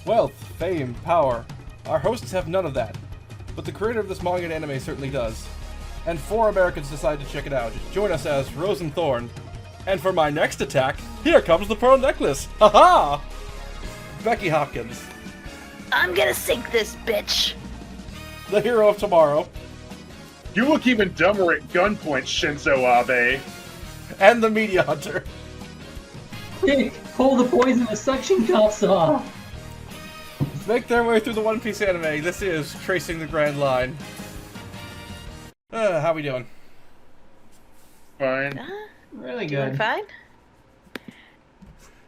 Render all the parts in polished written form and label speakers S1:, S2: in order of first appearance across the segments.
S1: Wealth, fame, power. Our hosts have none of that. But the creator of this manga and anime certainly does. And 4 Americans decide to check it out. Join us as Rose and Thorn. And for my next attack, here comes the pearl necklace. Ha-ha! Becky Hopkins.
S2: I'm gonna sink this bitch.
S1: The hero of tomorrow.
S3: You look even dumber at gunpoint, Shinzo Abe.
S1: And the media hunter.
S4: Quick, pull the poisonous suction cups off.
S1: Make their way through the One Piece anime. This is Tracing the Grand Line. How we doing?
S3: Fine.
S4: Really
S2: Doing
S4: good.
S2: fine?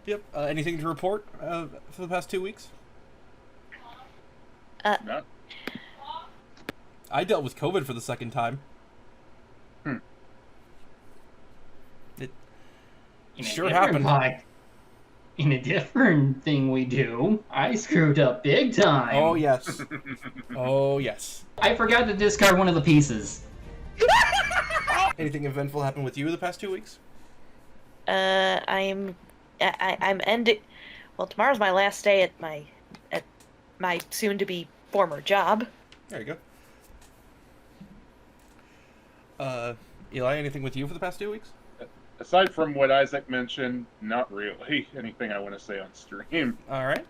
S1: Yep. Anything to report for the past 2 weeks?
S3: No.
S1: I dealt with COVID for the second time. It sure happened.
S4: In a different thing we do, I screwed up big time.
S1: Oh, yes. Oh, yes.
S4: I forgot to discard one of the pieces.
S1: Anything eventful happened with you the past 2 weeks?
S2: I'm ending. Well, tomorrow's my last day at my soon-to-be former job.
S1: There you go. Eli, anything with you for the past 2 weeks?
S3: Aside from what Isaac mentioned, not really anything I want to say on stream.
S1: Alright.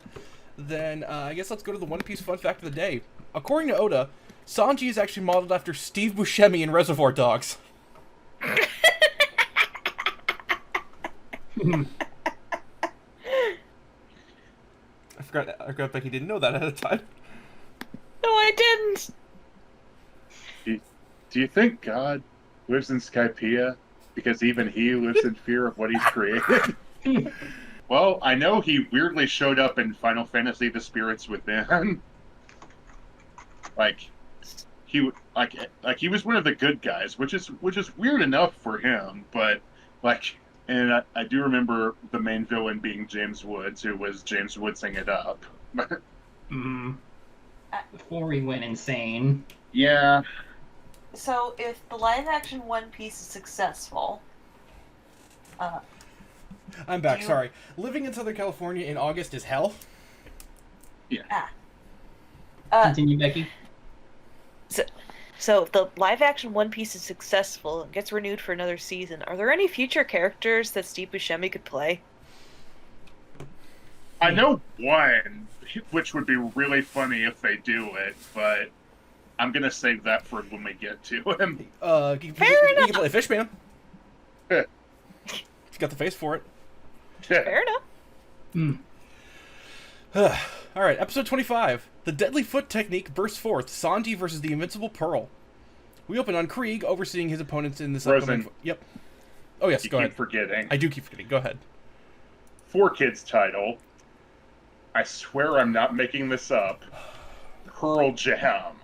S1: Then, I guess let's go to the One Piece fun fact of the day. According to Oda, Sanji is actually modeled after Steve Buscemi in Reservoir Dogs. I forgot Becky didn't know that ahead of time.
S2: No, I didn't.
S3: Do you think God lives in Skypiea? Because even he lives in fear of what he's created? Well, I know he weirdly showed up in Final Fantasy The Spirits Within. He was one of the good guys, which is weird enough for him, but and I do remember the main villain being James Woods, who was James Woodsing it up.
S4: Before he went insane.
S3: Yeah.
S2: So, if the live-action One Piece is successful,
S1: I'm back, sorry. Living in Southern California in August is hell.
S3: Yeah.
S4: Continue, Becky.
S2: So if the live-action One Piece is successful and gets renewed for another season, are there any future characters that Steve Buscemi could play?
S3: I know one, which would be really funny if they do it, but I'm gonna save that for when we get to him.
S1: He can play Fishman. He's got the face for it.
S2: Fair enough.
S1: Alright, episode 25. The Deadly Foot Technique bursts forth. Sanji versus the Invincible Pearl. We open on Krieg, overseeing his opponents in this upcoming... Yep. Oh, yes, go ahead.
S3: Keep forgetting.
S1: I do keep forgetting. Go ahead.
S3: 4Kids title. I swear I'm not making this up. Pearl Jam.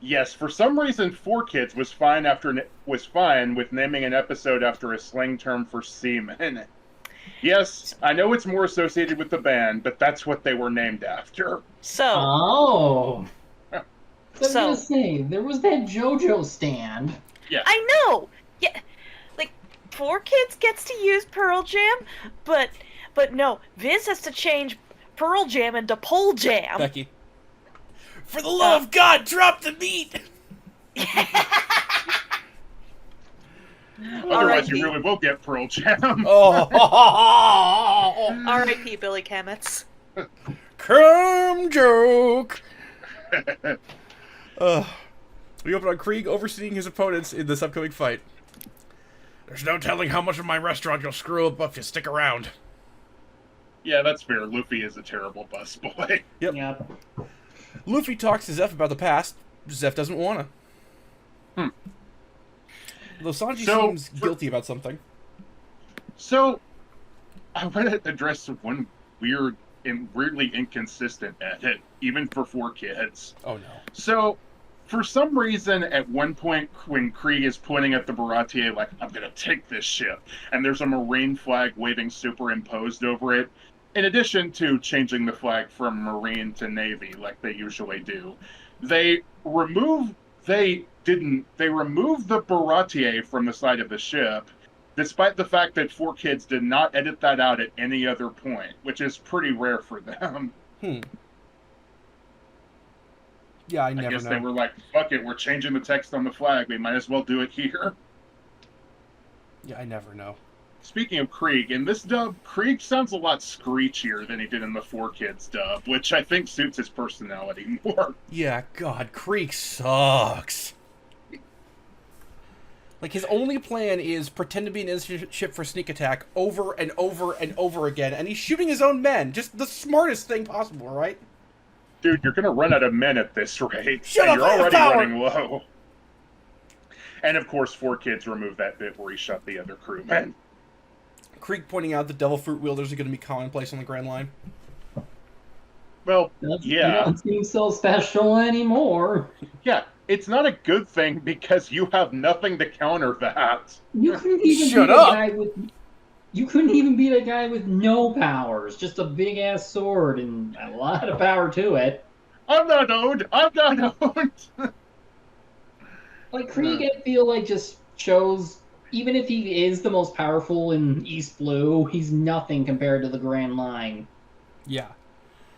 S3: Yes, for some reason 4Kids was fine with naming an episode after a slang term for semen. Yes, I know it's more associated with the band, but that's what they were named after.
S2: So.
S4: Oh. I was gonna say, there was that JoJo stand.
S3: Yeah.
S2: I know! Yeah, 4Kids gets to use Pearl Jam, but no, Viz has to change Pearl Jam into Pole Jam.
S1: Becky. For the love of God, drop the beat!
S3: Otherwise, you really will get Pearl Jam.
S2: R.I.P. Billy Kametz.
S1: Crumb joke! We open on Krieg, overseeing his opponents in this upcoming fight. There's no telling how much of my restaurant you'll screw up if you stick around.
S3: Yeah, that's fair. Luffy is a terrible busboy.
S1: Yep. Luffy talks to Zeff about the past. Zeff doesn't wanna. Though Sanji seems guilty about something.
S3: So, I want to address one weird and weirdly inconsistent edit, even for 4Kids.
S1: Oh no.
S3: So, for some reason, at one point when Krieg is pointing at the Baratie, like, I'm gonna take this ship, and there's a Marine flag waving superimposed over it, in addition to changing the flag from Marine to Navy, like they usually do, they removed the Baratie from the side of the ship, despite the fact that 4Kids did not edit that out at any other point, which is pretty rare for them.
S1: Yeah, I
S3: I
S1: never
S3: guess
S1: know.
S3: they were like, fuck it, we're changing the text on the flag. We might as well do it here.
S1: Yeah, I never know.
S3: Speaking of Krieg, in this dub, Krieg sounds a lot screechier than he did in the 4Kids dub, which I think suits his personality more.
S1: Yeah, God, Krieg sucks. Like, his only plan is pretend to be an innocent ship for sneak attack over and over and over again, and he's shooting his own men. Just the smartest thing possible, right?
S3: Dude, you're gonna run out of men at this rate.
S1: Shut
S3: and
S1: up,
S3: you're already
S1: power!
S3: running low. And of course, 4Kids removed that bit where he shot the other crewmen.
S1: Krieg pointing out that devil fruit wielders are going to be commonplace on the Grand Line.
S3: Well,
S4: You
S3: yeah.
S4: don't seem so special anymore.
S3: Yeah, it's not a good thing because you have nothing to counter that.
S4: You couldn't even
S1: Shut
S4: beat
S1: up!
S4: a guy with. You couldn't even beat a guy with no powers, just a big ass sword and a lot of power to it.
S3: I'm not owned! I'm not owned!
S4: Like Krieg, I feel like just shows, even if he is the most powerful in East Blue, he's nothing compared to the Grand Line.
S1: Yeah.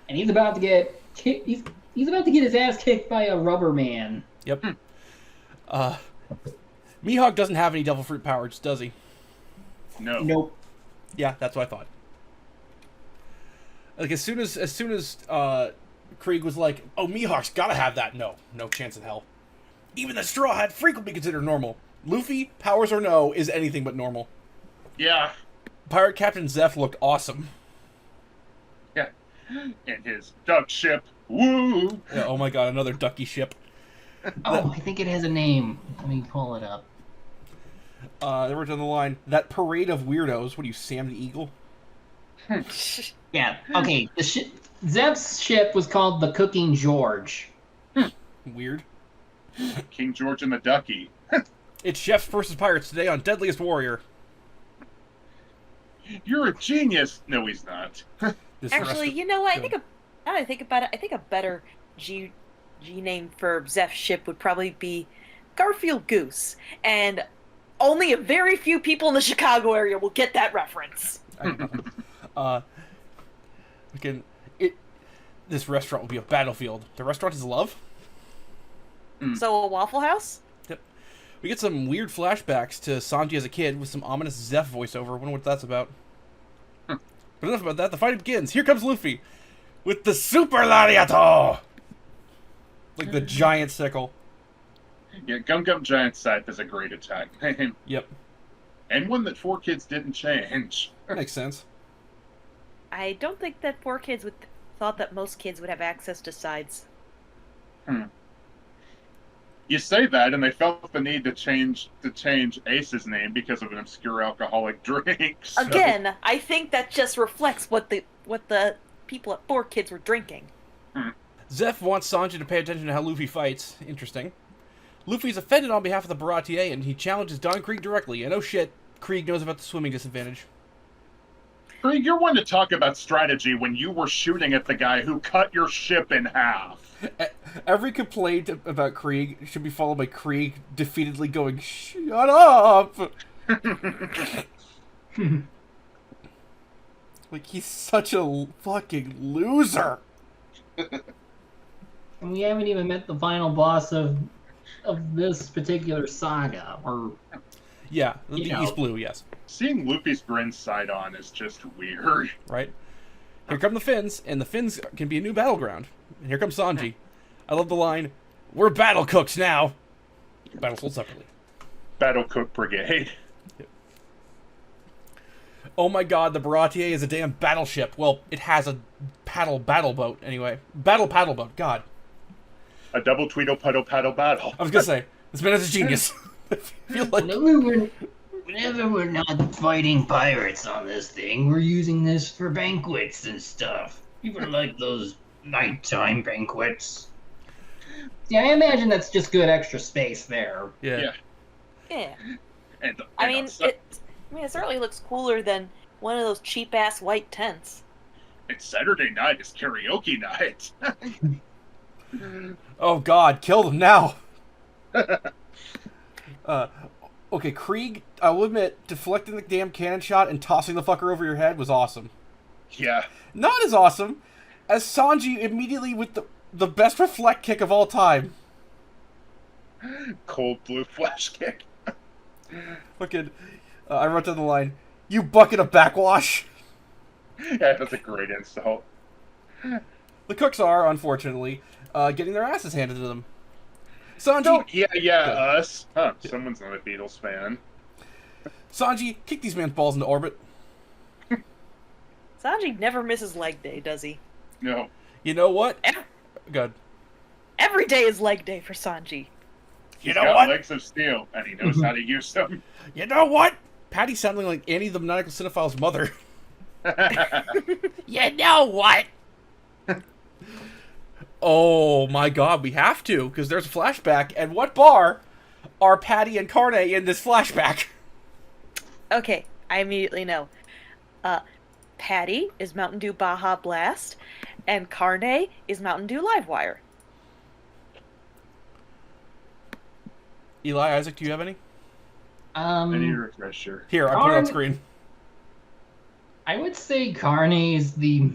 S4: And he's about to get he's about to get his ass kicked by a rubber man.
S1: Yep. Mihawk doesn't have any devil fruit powers, does he?
S3: No.
S4: Nope.
S1: Yeah, that's what I thought. Like, as soon as Krieg was like, oh, Mihawk's gotta have that. No chance in hell. Even the Straw Hat frequently considered normal. Luffy, powers or no, is anything but normal.
S3: Yeah.
S1: Pirate Captain Zeff looked awesome.
S3: Yeah. And his duck ship. Woo!
S1: Yeah, oh my god, another ducky ship.
S4: Oh, I think it has a name. Let me pull it up.
S1: They were down the line. That parade of weirdos. What are you, Sam the Eagle?
S4: Yeah. Okay. Zev's ship was called the Cooking George.
S1: Weird.
S3: King George and the Ducky.
S2: It's
S1: Chefs versus Pirates today on Deadliest Warrior.
S3: You're a genius. No, he's not.
S1: This
S2: Actually,
S1: rest-
S2: you know what?
S1: Go.
S2: Now that I think about it, I think a better G name for Zeph's ship would probably be Garfield Goose. And only a very few people in the Chicago area will get that reference.
S1: This restaurant will be a battlefield. The restaurant is love?
S2: So a Waffle House?
S1: Yep. We get some weird flashbacks to Sanji as a kid with some ominous Zeff voiceover. Wonder what that's about. But enough about that. The fight begins. Here comes Luffy with the Super Lariato! Like the giant sickle.
S3: Yeah, Gum Gum Giant Scythe is a great attack name.
S1: Yep.
S3: And one that 4Kids didn't change.
S1: Makes sense.
S2: I don't think that 4Kids thought that most kids would have access to sides.
S3: You say that, and they felt the need to change Ace's name because of an obscure alcoholic drink. So.
S2: Again, I think that just reflects what the people at 4Kids were drinking.
S1: Zeff wants Sanji to pay attention to how Luffy fights. Interesting. Luffy's offended on behalf of the Baratie, and he challenges Don Krieg directly. And oh shit, Krieg knows about the swimming disadvantage.
S3: Krieg, you're one to talk about strategy when you were shooting at the guy who cut your ship in half.
S1: Every complaint about Krieg should be followed by Krieg defeatedly going, "Shut up!" Like, he's such a fucking loser.
S4: And we haven't even met the final boss of this particular saga, or
S1: Yeah, the
S4: You know.
S1: East Blue, yes.
S3: Seeing Luffy's grin side on is just weird.
S1: Right? Here come the Finns, and the Finns can be a new battleground. And here comes Sanji. I love the line, "We're battle cooks now." Battle sold separately.
S3: Battle Cook Brigade.
S1: Oh my god, the Baratie is a damn battleship. Well, it has a paddle boat, anyway. Battle paddle boat, god.
S3: A double Tweedle Puddle Paddle Battle.
S1: I was gonna say, this man is a genius. I feel like...
S4: whenever we're not fighting pirates on this thing, we're using this for banquets and stuff. Even like those nighttime banquets. Yeah, I imagine that's just good extra space there.
S1: Yeah.
S2: Yeah.
S3: And
S2: I mean,
S3: outside-
S2: it certainly looks cooler than one of those cheap-ass white tents.
S3: it's Saturday night is karaoke night.
S1: Oh god, kill them now! Okay, Krieg, I will admit, deflecting the damn cannon shot and tossing the fucker over your head was awesome.
S3: Yeah.
S1: Not as awesome as Sanji immediately with the best reflect kick of all time.
S3: Cold blue flash kick.
S1: Fucking, I wrote down the line, "You bucket of backwash."
S3: Yeah, that's a great insult.
S1: The cooks are, unfortunately, getting their asses handed to them. Sanji,
S3: Oh, yeah,
S1: Good.
S3: us. Huh, someone's not a Beatles fan.
S1: Sanji, kick these man's balls into orbit.
S2: Sanji never misses leg day, does he?
S3: No.
S1: You know what?
S2: Ev-
S1: Good.
S2: Every day is leg day for Sanji.
S3: He's
S1: know
S3: got
S1: what?
S3: legs of steel, and he knows how to use them.
S1: You know what? Patty sounding like Annie the Maniacal Cinephile's mother. You know what? Oh my god, we have to, because there's a flashback, and what bar are Patty and Carne in this flashback?
S2: Okay, I immediately know. Patty is Mountain Dew Baja Blast, and Carne is Mountain Dew Livewire.
S1: Eli, Isaac, do you have any?
S3: I need a refresher.
S1: Here, I put it on
S4: Carne-
S1: screen.
S4: I would say Carne is the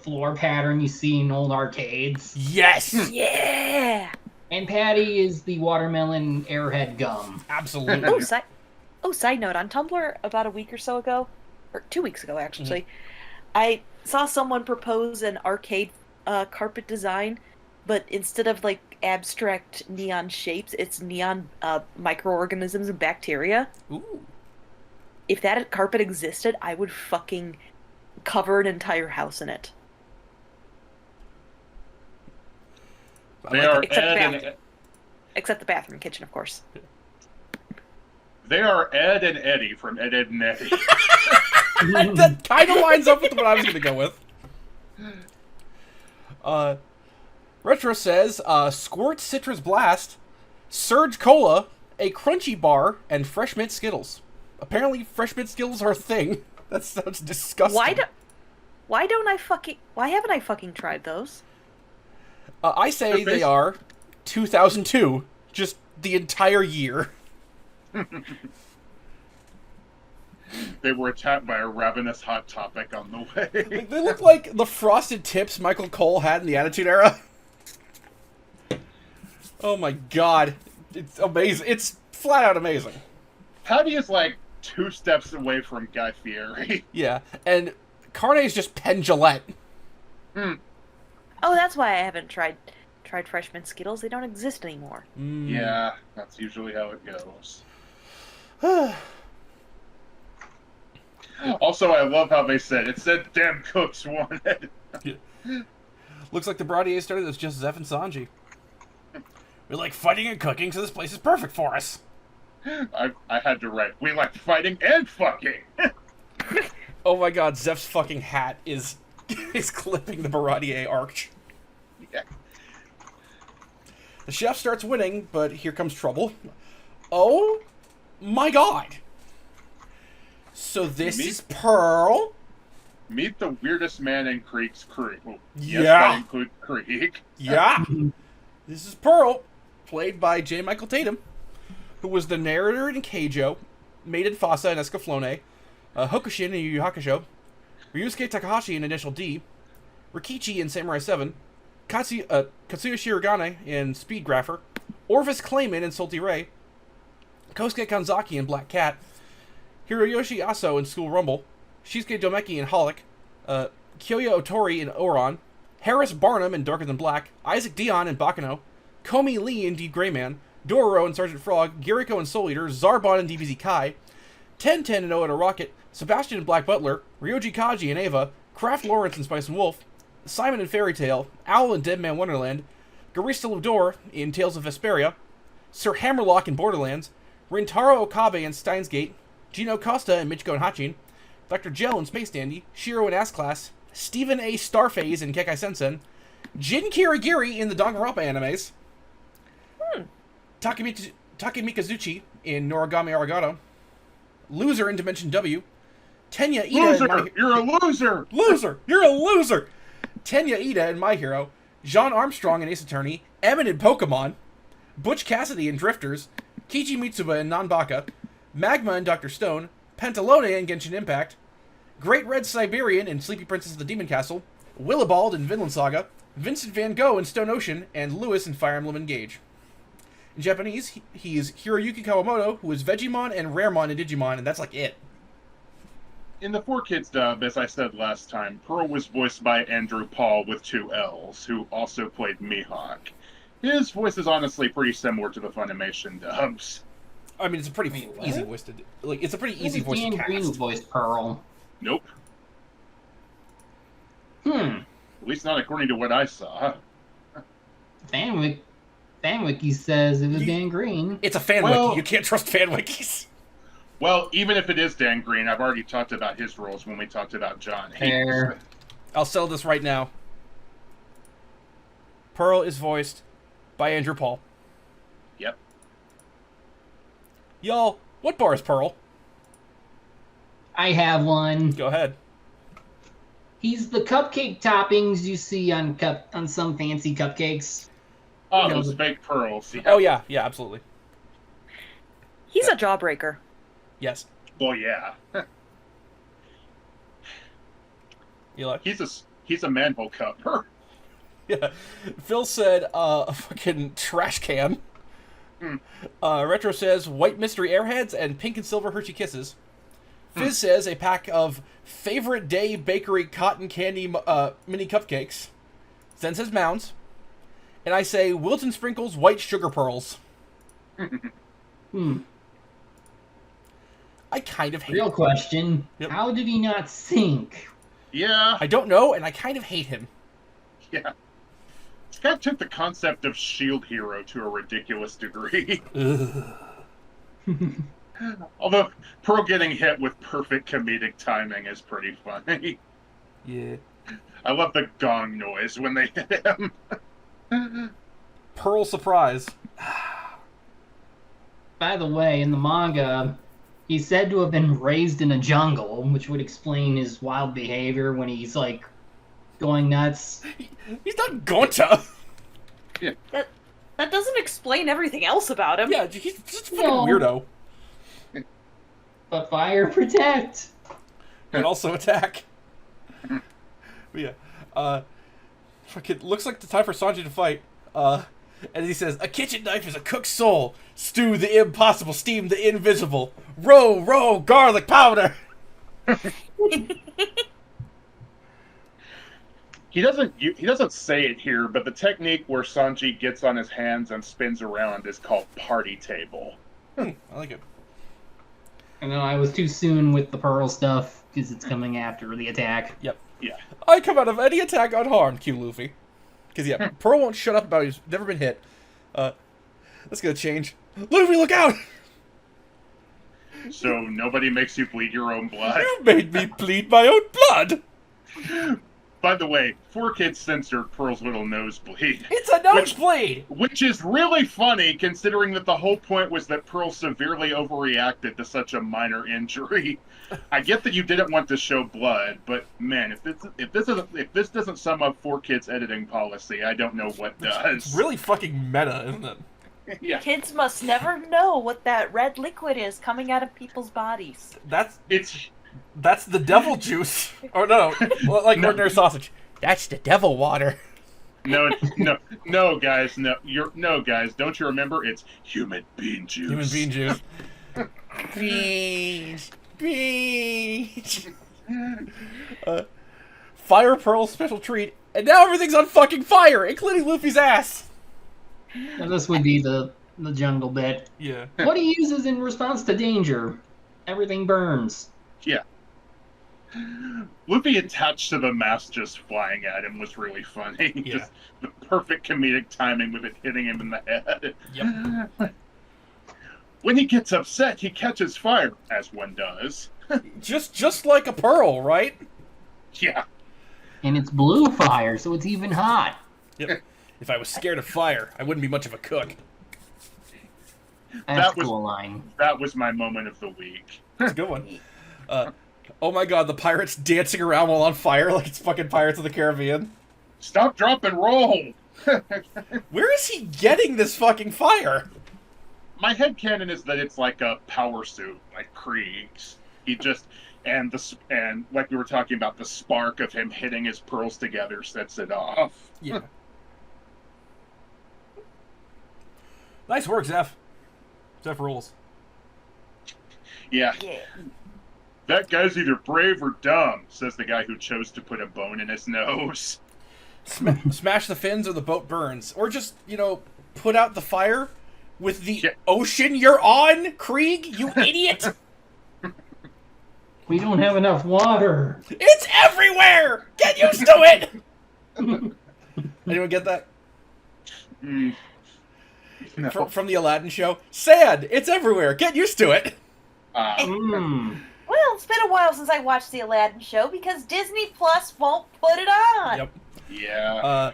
S4: floor pattern you see in old arcades,
S1: Yes!
S2: Yeah!
S4: and Patty is the watermelon airhead gum.
S1: Absolutely.
S2: Side note, on Tumblr about a week or so ago, or 2 weeks ago actually, I saw someone propose an arcade carpet design, but instead of like abstract neon shapes, it's neon microorganisms and bacteria.
S1: Ooh.
S2: If that carpet existed, I would fucking cover an entire house in it.
S3: They are
S2: Except
S3: Ed
S2: bathroom.
S3: and
S2: Except the bathroom and kitchen, of course.
S3: they are Ed and Eddie from Ed, Ed and Eddie.
S1: That kind of lines up with what I was going to go with. Retro says, Squirt Citrus Blast, Surge Cola, a Crunchy Bar, and Fresh Mint Skittles. Apparently, Fresh Mint Skittles are a thing. That sounds disgusting.
S2: Why haven't I fucking tried those?
S1: I say they are 2002, just the entire year.
S3: They were attacked by a ravenous hot topic on the way.
S1: Like, they look like the frosted tips Michael Cole had in the Attitude Era. Oh my god. It's amazing. It's flat out amazing.
S3: Patty is like 2 steps away from Guy Fieri.
S1: Yeah, and Carne is just Penn Jillette.
S2: Oh, that's why I haven't tried Fresh Mint Skittles. They don't exist anymore.
S3: Yeah, that's usually how it goes. Also, I love how they said damn cooks wanted.
S1: Looks like the Baratie started as just Zeff and Sanji. We like fighting and cooking, so this place is perfect for us.
S3: I had to write, we like fighting and fucking.
S1: Oh my god, Zeff's fucking hat is clipping the Baratie arch.
S3: Yeah.
S1: The chef starts winning, but here comes trouble. Oh my god. So this is Pearl.
S3: Meet the weirdest man in Krieg's crew. Well, yes,
S1: Yeah.
S3: that includes Krieg.
S1: Yeah. This is Pearl, played by J. Michael Tatum, who was the narrator in Keijo, Maiden Fasa in Escaflowne, Hokushin in Yu Yu Hakusho, Ryusuke Takahashi in Initial D, Rikichi in Samurai 7, Katsuya Shirogane in Speed Grapher, Orvis Clayman in Salty Ray, Kosuke Kanzaki in Black Cat, Hiroyoshi Aso in School Rumble, Shisuke Domeki in Holic, Kyoya Otori in Oron, Harris Barnum in Darker Than Black, Isaac Dion in Bakano, Komi Lee in Deep Gray Man, Dororo in Sergeant Frog, Giriko in Soul Eater, Zarbon in DBZ Kai, Ten in Oda Rocket, Sebastian in Black Butler, Ryoji Kaji in Ava, Kraft Lawrence in Spice and Wolf, Simon in Fairy Tale, Owl in Dead Man Wonderland, Garista Ludor in Tales of Vesperia, Sir Hammerlock in Borderlands, Rintaro Okabe in Steins Gate, Gino Costa in Michiko and Hachin, Dr. Gel in Space Dandy, Shiro in Ass-Class, Stephen A. Starfaze in Kekai Sensen, Jin Kirigiri in the Danganronpa animes, Takemikazuchi in Noragami Arigato, Loser in Dimension W, Tenya Ida
S3: Loser!
S1: in My...
S3: You're a loser!
S1: Loser! You're a loser! Tenya Ida in My Hero, Jean Armstrong in Ace Attorney, Emin in Pokemon, Butch Cassidy in Drifters, Kichi Mitsuba in Nanbaka, Magma in Dr. Stone, Pantalone in Genshin Impact, Great Red Siberian in Sleepy Princess of the Demon Castle, Willibald in Vinland Saga, Vincent Van Gogh in Stone Ocean, and Lewis in Fire Emblem Engage. In Japanese, he is Hiroyuki Kawamoto, who is Vegemon and Raremon in Digimon, and that's like it.
S3: In the 4Kids dub, as I said last time, Pearl was voiced by Andrew Paul with 2 L's, who also played Mihawk. His voice is honestly pretty similar to the Funimation dubs.
S1: I mean, it's a pretty easy voice to do. Like, it's a pretty easy voice to
S4: Dan Green who
S1: cast.
S4: voiced Pearl.
S3: Nope.
S4: Hmm.
S3: At least not according to what I saw.
S4: FanWiki says it was Dan Green.
S1: It's a fan
S3: Well-
S1: wiki. You can't trust fan wikis.
S3: Well, even if it is Dan Green, I've already talked about his roles when we talked about John Hayes.
S4: Fair.
S1: I'll sell this right now. Pearl is voiced by Andrew Paul.
S3: Yep.
S1: Y'all, what bar is Pearl?
S4: I have one.
S1: Go ahead.
S4: He's the cupcake toppings you see on some fancy cupcakes.
S3: Oh,
S4: You know,
S3: those fake pearls. Yeah.
S1: Oh, yeah. Yeah, absolutely.
S2: He's a jawbreaker.
S1: Yes.
S3: Well, yeah.
S1: You like?
S3: He's a manhole cover.
S1: Yeah. Phil said, a fucking trash can. Retro says, white mystery airheads and pink and silver Hershey Kisses. Fizz says, a pack of favorite day bakery cotton candy mini cupcakes. Zen says, mounds. And I say, Wilton Sprinkles white sugar pearls. I kind of hate
S4: Real
S1: him.
S4: question.
S1: Yep.
S4: How did he not sink?
S3: Yeah.
S1: I don't know, and I kind of hate him.
S3: Yeah. This guy took the concept of Shield Hero to a ridiculous degree. Although, Pearl getting hit with perfect comedic timing is pretty funny.
S1: Yeah.
S3: I love the gong noise when they hit him.
S1: Pearl surprise.
S4: By the way, in the manga, he's said to have been raised in a jungle, which would explain his wild behavior when he's, like, going nuts.
S1: He's not Gonta.
S2: That doesn't explain everything else about him.
S1: Yeah, he's just a fucking
S4: No.
S1: weirdo.
S4: But fire protect.
S1: And also attack. But yeah. Fucking looks like the time for Sanji to fight. And he says, a kitchen knife is a cook's soul. Stew the impossible, steam the invisible. Row, garlic powder.
S3: He doesn't say it here, but the technique where Sanji gets on his hands and spins around is called party table.
S1: I like it.
S4: I know I was too soon with the Pearl stuff, because it's coming after the attack.
S1: Yep.
S3: Yeah.
S1: I come out of any attack unharmed, Q Luffy. Because, yeah, Pearl won't shut up about he's never been hit. That's gonna change. Luffy, look out!
S3: So nobody makes you bleed your own blood.
S1: You made me bleed my own blood!
S3: By the way, 4Kids censored Pearl's little nosebleed.
S1: It's a nosebleed!
S3: Which is really funny, considering that the whole point was that Pearl severely overreacted to such a minor injury. I get that you didn't want to show blood, but man, if this doesn't sum up 4Kids editing policy, I don't know what does.
S1: It's really fucking meta, isn't it?
S3: Yeah,
S2: Kids must never know what that red liquid is coming out of people's bodies.
S1: That's
S3: it's
S1: the devil juice. Or no, like ordinary sausage. That's the devil water.
S3: no, guys, guys. Don't you remember? It's human bean juice.
S1: Human bean juice. Beans. Fire Pearl's special treat, and now everything's on fucking fire, including Luffy's ass.
S4: Now this would be the jungle bit.
S1: Yeah.
S4: What he uses in response to danger. Everything burns.
S3: Yeah. Luffy attached to the mast just flying at him was really funny.
S1: Yeah.
S3: Just the perfect comedic timing with it hitting him in the head.
S1: Yep.
S3: When he gets upset, he catches fire, as one does.
S1: Just like a pearl, right?
S3: Yeah.
S4: And it's blue fire, so it's even hot.
S1: Yep. If I was scared of fire, I wouldn't be much of a cook.
S4: That's
S3: That
S4: a
S3: was-
S4: cool line.
S3: That was my moment of the week.
S1: That's a good one. Oh my god, the pirates dancing around while on fire like it's fucking Pirates of the Caribbean.
S3: Stop, drop, and roll!
S1: Where is he getting this fucking fire?
S3: my headcanon is that it's like a power suit, like Krieg's. He just and like we were talking about, the spark of him hitting his pearls together sets it off.
S1: Yeah. Nice work, Zeff. Zeff rules.
S3: Yeah.
S2: Yeah.
S3: That guy's either brave or dumb, says the guy who chose to put a bone in his nose.
S1: Smash the fins or the boat burns. Or just, put out the fire with the ocean you're on, Krieg, you idiot!
S4: We don't have enough water.
S1: It's everywhere! Get used to it! Anyone get that?
S3: No.
S1: From the Aladdin show? Sand! It's everywhere! Get used to it!
S2: Well, it's been a while since I watched the Aladdin show because Disney Plus won't put it on.
S1: Yep.
S3: Yeah.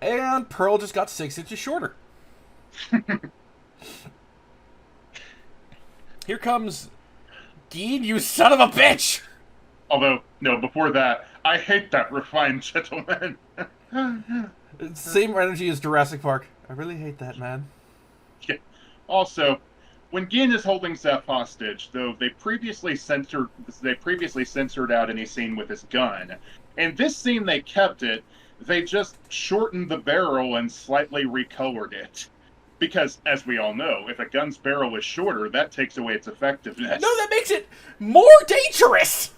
S1: And Pearl just got 6 inches shorter. Here comes Dean, you son of a bitch!
S3: Although, no, before that, I hate that refined gentleman.
S1: Same energy as Jurassic Park. I really hate that, man.
S3: Yeah. Also, when Gin is holding Zeff hostage, though they previously censored out any scene with his gun. In this scene, they kept it. They just shortened the barrel and slightly recolored it. Because, as we all know, if a gun's barrel is shorter, that takes away its effectiveness.
S1: No, that makes it more dangerous!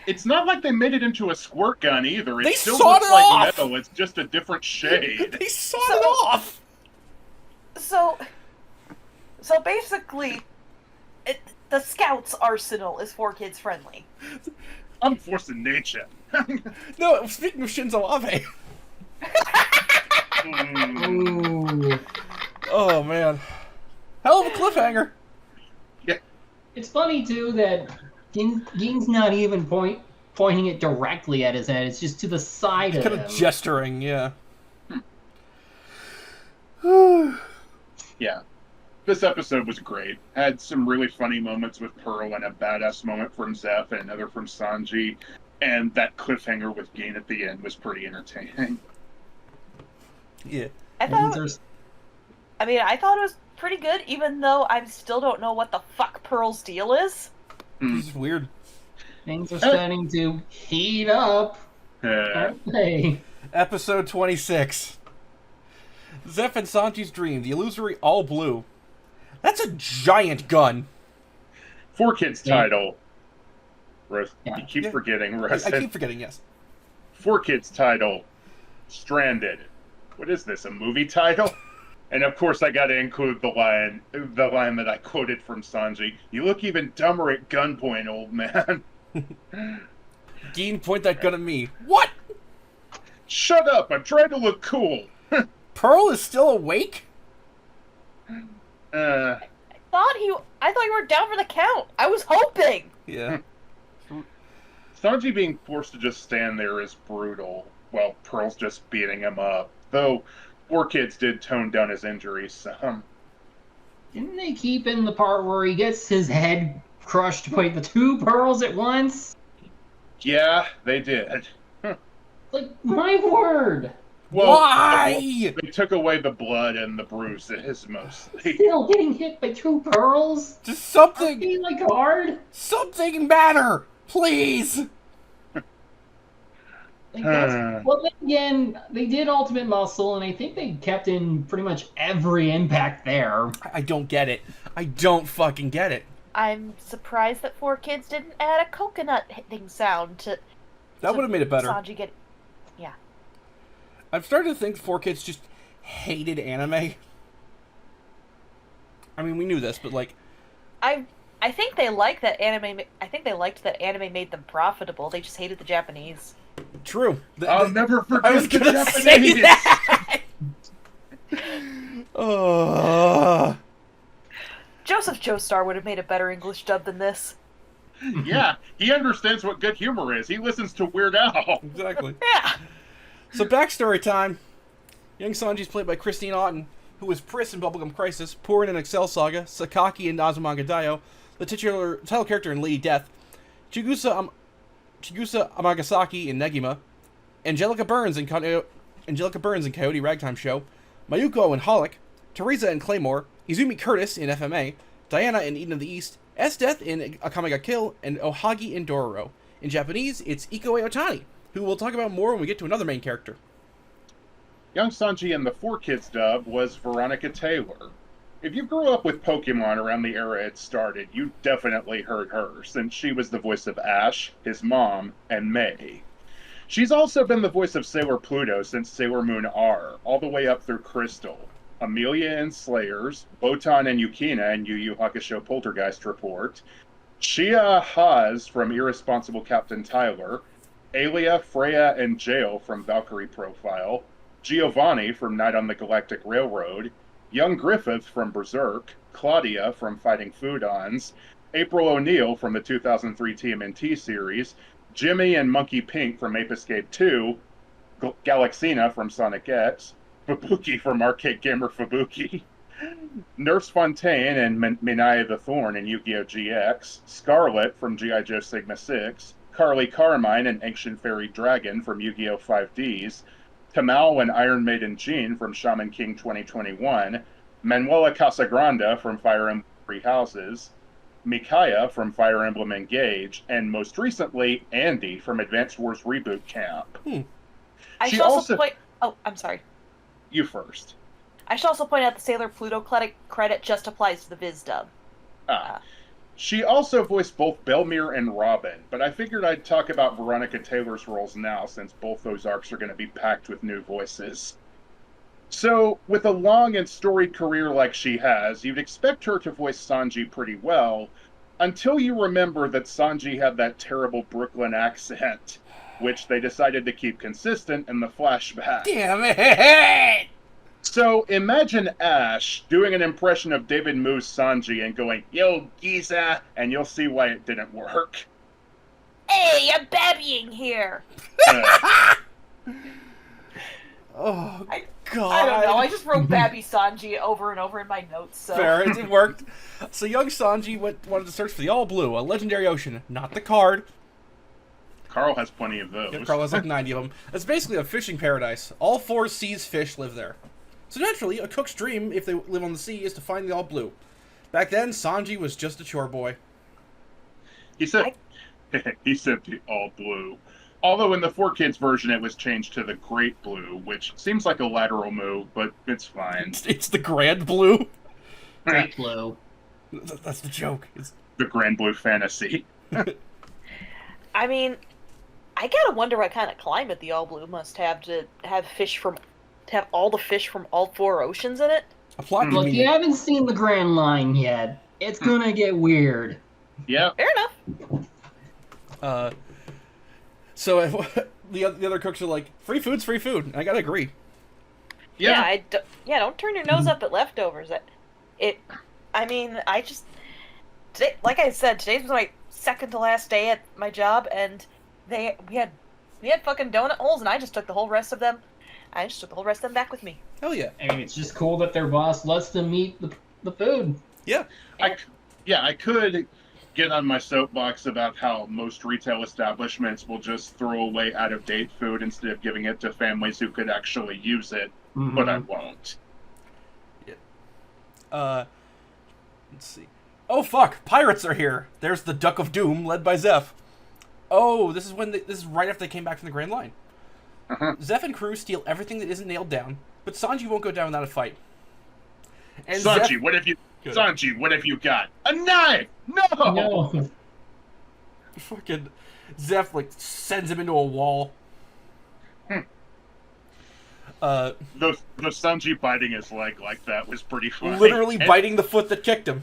S3: It's not like they made it into a squirt gun either. It
S1: They
S3: still
S1: sawed
S3: looks
S1: it
S3: like
S1: off!
S3: metal. It's just a different shade.
S1: They sawed it off!
S2: So basically, the Scouts arsenal is for kids friendly.
S3: I'm forcing nature.
S1: No, speaking of Shinzo Abe.
S4: Ooh.
S1: Oh, man. Hell of a cliffhanger.
S3: Yeah.
S4: It's funny, too, that Gin's not even pointing it directly at his head. It's just to the side of
S1: Kind
S4: him.
S1: of gesturing, yeah.
S3: Yeah. This episode was great. Had some really funny moments with Pearl and a badass moment from Zeff and another from Sanji. And that cliffhanger with Gin at the end was pretty entertaining.
S1: Yeah.
S2: I thought it was pretty good, even though I still don't know what the fuck Pearl's deal is.
S1: This is weird.
S4: Things are starting to heat up, aren't they?
S1: Episode 26. Zeff and Sanji's dream, the illusory all blue. That's a giant gun.
S3: 4Kids title.
S4: Yeah.
S3: You keep forgetting, Russ.
S1: I keep forgetting, yes.
S3: 4Kids title. Stranded. What is this, a movie title? And of course I gotta include the line that I quoted from Sanji. You look even dumber at gunpoint, old man.
S1: Dean, point that gun at me. What?
S3: Shut up, I'm trying to look cool.
S1: Pearl is still awake?
S2: I thought you were down for the count. I was hoping.
S1: Yeah.
S3: Sanji being forced to just stand there is brutal. Well, Pearl's just beating him up. Though 4Kids did tone down his injuries some.
S4: Didn't they keep in the part where he gets his head crushed by the 2 pearls at once?
S3: Yeah, they did.
S4: Like, my word!
S3: Well,
S1: Why?
S3: they took away the blood and the bruises mostly.
S4: Still getting hit by 2 pearls?
S1: Just
S4: Aren't
S1: something.
S4: they, like, hard?
S1: Something matter. Please.
S4: Like, well, then again, they did Ultimate Muscle, and I think they kept in pretty much every impact there.
S1: I don't get it. I don't fucking get it.
S2: I'm surprised that 4Kids didn't add a coconut hitting sound to.
S1: That would have made it better.
S2: Sanji get. Yeah.
S1: I've started to think 4Kids just hated anime. I mean, we knew this, but like,
S2: I think they liked that anime. I think they liked that anime made them profitable. They just hated the Japanese.
S1: true.
S3: I'll never forget
S1: I was
S3: the
S1: gonna
S3: Japanese.
S1: say that.
S2: Joseph Joestar would have made a better English dub than this.
S3: Yeah, he understands what good humor is. He listens to Weird Al.
S1: Exactly.
S2: Yeah.
S1: So backstory time. Young Sanji is played by Christine Otten, who was Pris in Bubblegum Crisis, Purin in Excel Saga, Sakaki in Azumanga Daioh, the title character in Lady Death, Chigusa Amagasaki in Negima, Angelica Burns in Coyote Ragtime Show, Mayuko in Holic, Teresa in Claymore, Izumi Curtis in FMA, Diana in Eden of the East, S-Death in Akame ga Kill, and Ohagi in Dororo. In Japanese, it's Ikoe Otani, who we'll talk about more when we get to another main character.
S3: Young Sanji in the 4Kids dub was Veronica Taylor. If you grew up with Pokemon around the era it started, you definitely heard her, since she was the voice of Ash, his mom, and May. She's also been the voice of Sailor Pluto since Sailor Moon R, all the way up through Crystal, Amelia in Slayers, Botan and Yukina in Yu Yu Hakusho Poltergeist Report, Shia Haas from Irresponsible Captain Tyler, Alia, Freya, and Jail from Valkyrie Profile, Giovanni from Night on the Galactic Railroad, Young Griffith from Berserk, Claudia from Fighting Foodons, April O'Neil from the 2003 TMNT series, Jimmy and Monkey Pink from Ape Escape 2, Galaxina from Sonic X, Fubuki from Arcade Gamer Fubuki, Nurse Fontaine and Minaya the Thorn in Yu-Gi-Oh! GX, Scarlet from G.I. Joe Sigma 6, Carly Carmine and Ancient Fairy Dragon from Yu-Gi-Oh! 5Ds, Tamal and Iron Maiden Jean from Shaman King 2021, Manuela Casagranda from Fire Emblem Three Houses, Mikaya from Fire Emblem Engage, and most recently, Andy from Advance Wars Reboot Camp.
S2: I should also point... Oh, I'm sorry.
S3: You first.
S2: I should also point out the Sailor Pluto credit just applies to the Viz dub.
S3: She also voiced both Belmere and Robin, but I figured I'd talk about Veronica Taylor's roles now since both those arcs are going to be packed with new voices. So, with a long and storied career like she has, you'd expect her to voice Sanji pretty well, until you remember that Sanji had that terrible Brooklyn accent, which they decided to keep consistent in the flashback.
S1: Damn it!
S3: So imagine Ash doing an impression of David Moo's Sanji and going, "Yo, Giza," and you'll see why it didn't work.
S2: Hey, I'm babying here!
S1: Oh, God.
S2: I don't know, I just wrote Babby Sanji over and over in my notes, so...
S1: Fair, it worked. So young Sanji wanted to search for the All Blue, a legendary ocean, not the card.
S3: Carl has plenty of those.
S1: Yeah, Carl has like 90 of them. It's basically a fishing paradise. All 4 seas fish live there. So naturally, a cook's dream, if they live on the sea, is to find the All Blue. Back then, Sanji was just a chore boy.
S3: He said the All Blue. Although in the 4Kids version, it was changed to the Great Blue, which seems like a lateral move, but it's fine.
S1: It's the Grand Blue.
S4: Great Blue.
S1: That's the joke. It's
S3: the Grand Blue Fantasy.
S2: I mean, I gotta wonder what kind of climate the All Blue must have to have all the fish from all 4 oceans in it.
S1: a plot.
S4: Look, you haven't seen the Grand Line yet. It's gonna get weird.
S3: Yeah.
S2: Fair enough.
S1: So the other cooks are like, free food's free food. And I gotta agree.
S3: Yeah.
S2: Don't turn your nose up at leftovers. Today, like I said, today was my second to last day at my job, and we had fucking donut holes, and I just took the whole rest of them. Back with me.
S1: Hell yeah.
S4: I mean, it's just cool that their boss lets them eat the food.
S1: Yeah.
S3: I could get on my soapbox about how most retail establishments will just throw away out-of-date food instead of giving it to families who could actually use it, but I won't.
S1: Yeah. Let's see. Oh fuck! Pirates are here. There's the Duck of Doom, led by Zeff. Oh, this is right after they came back from the Grand Line. Zeff and crew steal everything that isn't nailed down, but Sanji won't go down without a fight. And
S3: Sanji, what have you got? A knife! No!
S1: Fucking Zeff sends him into a wall.
S3: The Sanji biting his leg like that was pretty funny.
S1: Literally biting the foot that kicked him.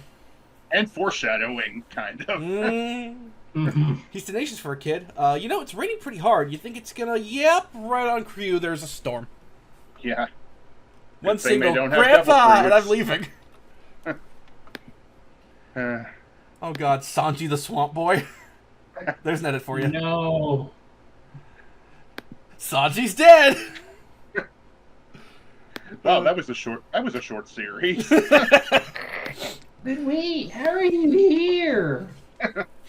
S3: And foreshadowing, kind of.
S1: He's tenacious for a kid. It's raining pretty hard. You think it's gonna... Yep, right on cue, there's a storm.
S3: Yeah.
S1: One single, Grandpa, and I'm leaving. Oh god, Sanji the Swamp Boy. There's an edit for you.
S4: No.
S1: Sanji's dead!
S3: Wow, that was a short series.
S4: But wait, how are you here?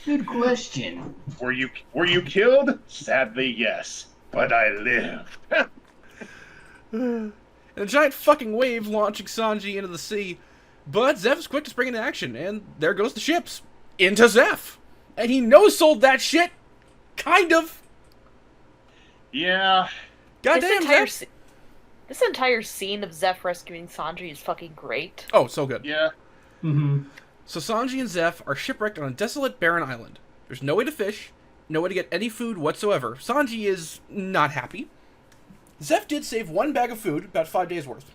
S4: Good question.
S3: Were you killed? Sadly, yes. But I lived.
S1: And a giant fucking wave launching Sanji into the sea. But Zeff is quick to spring into action, and there goes the ships. Into Zeff. And he no-sold that shit. Kind of.
S3: Yeah.
S1: Goddamn, Zeff.
S2: This entire scene of Zeff rescuing Sanji is fucking great.
S1: Oh, so good.
S3: Yeah.
S4: Mm-hmm.
S1: So Sanji and Zeff are shipwrecked on a desolate, barren island. There's no way to fish, no way to get any food whatsoever. Sanji is not happy. Zeff did save one bag of food, about 5 days worth.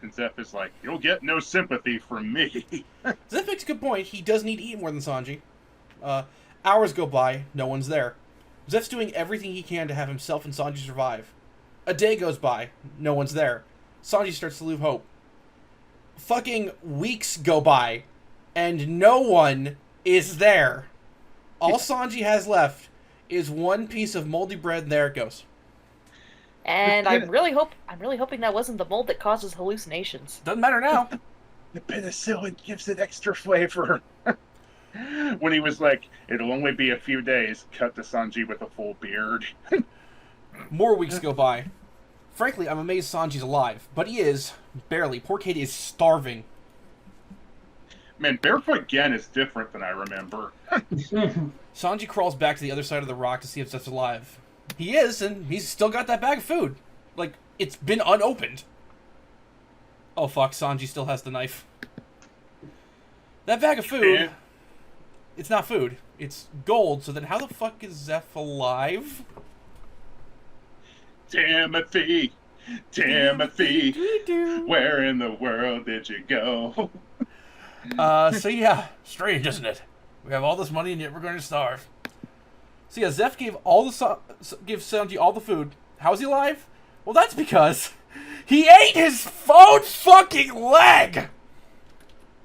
S3: And Zeff is like, you'll get no sympathy from me.
S1: Zeff makes a good point. He does need to eat more than Sanji. Hours go by, no one's there. Zeff's doing everything he can to have himself and Sanji survive. A day goes by, no one's there. Sanji starts to lose hope. Fucking weeks go by, and no one is there. All Sanji has left is one piece of moldy bread, and there it goes.
S2: And I'm really hoping that wasn't the mold that causes hallucinations.
S1: Doesn't matter now.
S3: The penicillin gives it extra flavor. When he was like, it'll only be a few days, cut to Sanji with a full beard.
S1: More weeks go by. Frankly, I'm amazed Sanji's alive, but he is. Barely. Poor Kate is starving.
S3: Man, Barefoot Gen is different than I remember.
S1: Sanji crawls back to the other side of the rock to see if Zeph's alive. He is, and he's still got that bag of food. Like, it's been unopened. Oh fuck, Sanji still has the knife. That bag of food,
S3: Yeah.
S1: It's not food. It's gold, so then how the fuck is Zeph alive?
S3: Timothy, Timothy, where in the world did you go?
S1: So yeah, strange, isn't it? We have all this money and yet we're going to starve. So yeah, Zeph gave Sanji all the food. How is he alive? Well, that's because he ate his own fucking leg!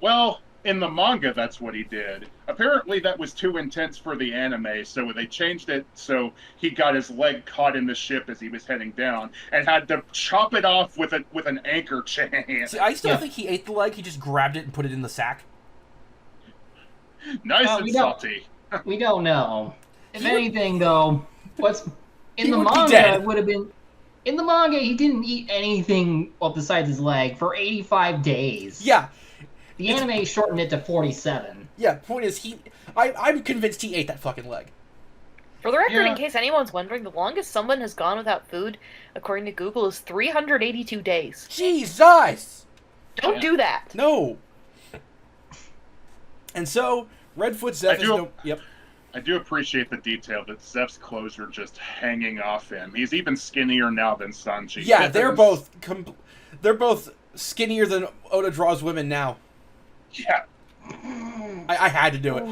S3: Well, in the manga, that's what he did. Apparently, that was too intense for the anime, so they changed it so he got his leg caught in the ship as he was heading down and had to chop it off with an anchor chain.
S1: See, I still think he ate the leg, he just grabbed it and put it in the sack.
S3: Nice and salty.
S4: We don't know. If anything, though, what's in
S1: He
S4: the
S1: would be
S4: manga
S1: dead.
S4: would have been. In the manga, he didn't eat anything well, besides his leg for 85 days.
S1: Yeah.
S4: The anime shortened it to 47.
S1: Yeah, point is, I'm convinced he ate that fucking leg.
S2: For the record,
S3: Yeah.
S2: in case anyone's wondering, the longest someone has gone without food, according to Google, is 382 days.
S1: Jesus!
S2: Don't do that!
S1: No! And so, Redfoot Zeph is no... Yep.
S3: I do appreciate the detail that Zeph's clothes are just hanging off him. He's even skinnier now than Sanji.
S1: Yeah, they're both skinnier than Oda draws women now.
S3: Yeah.
S1: I had to do it.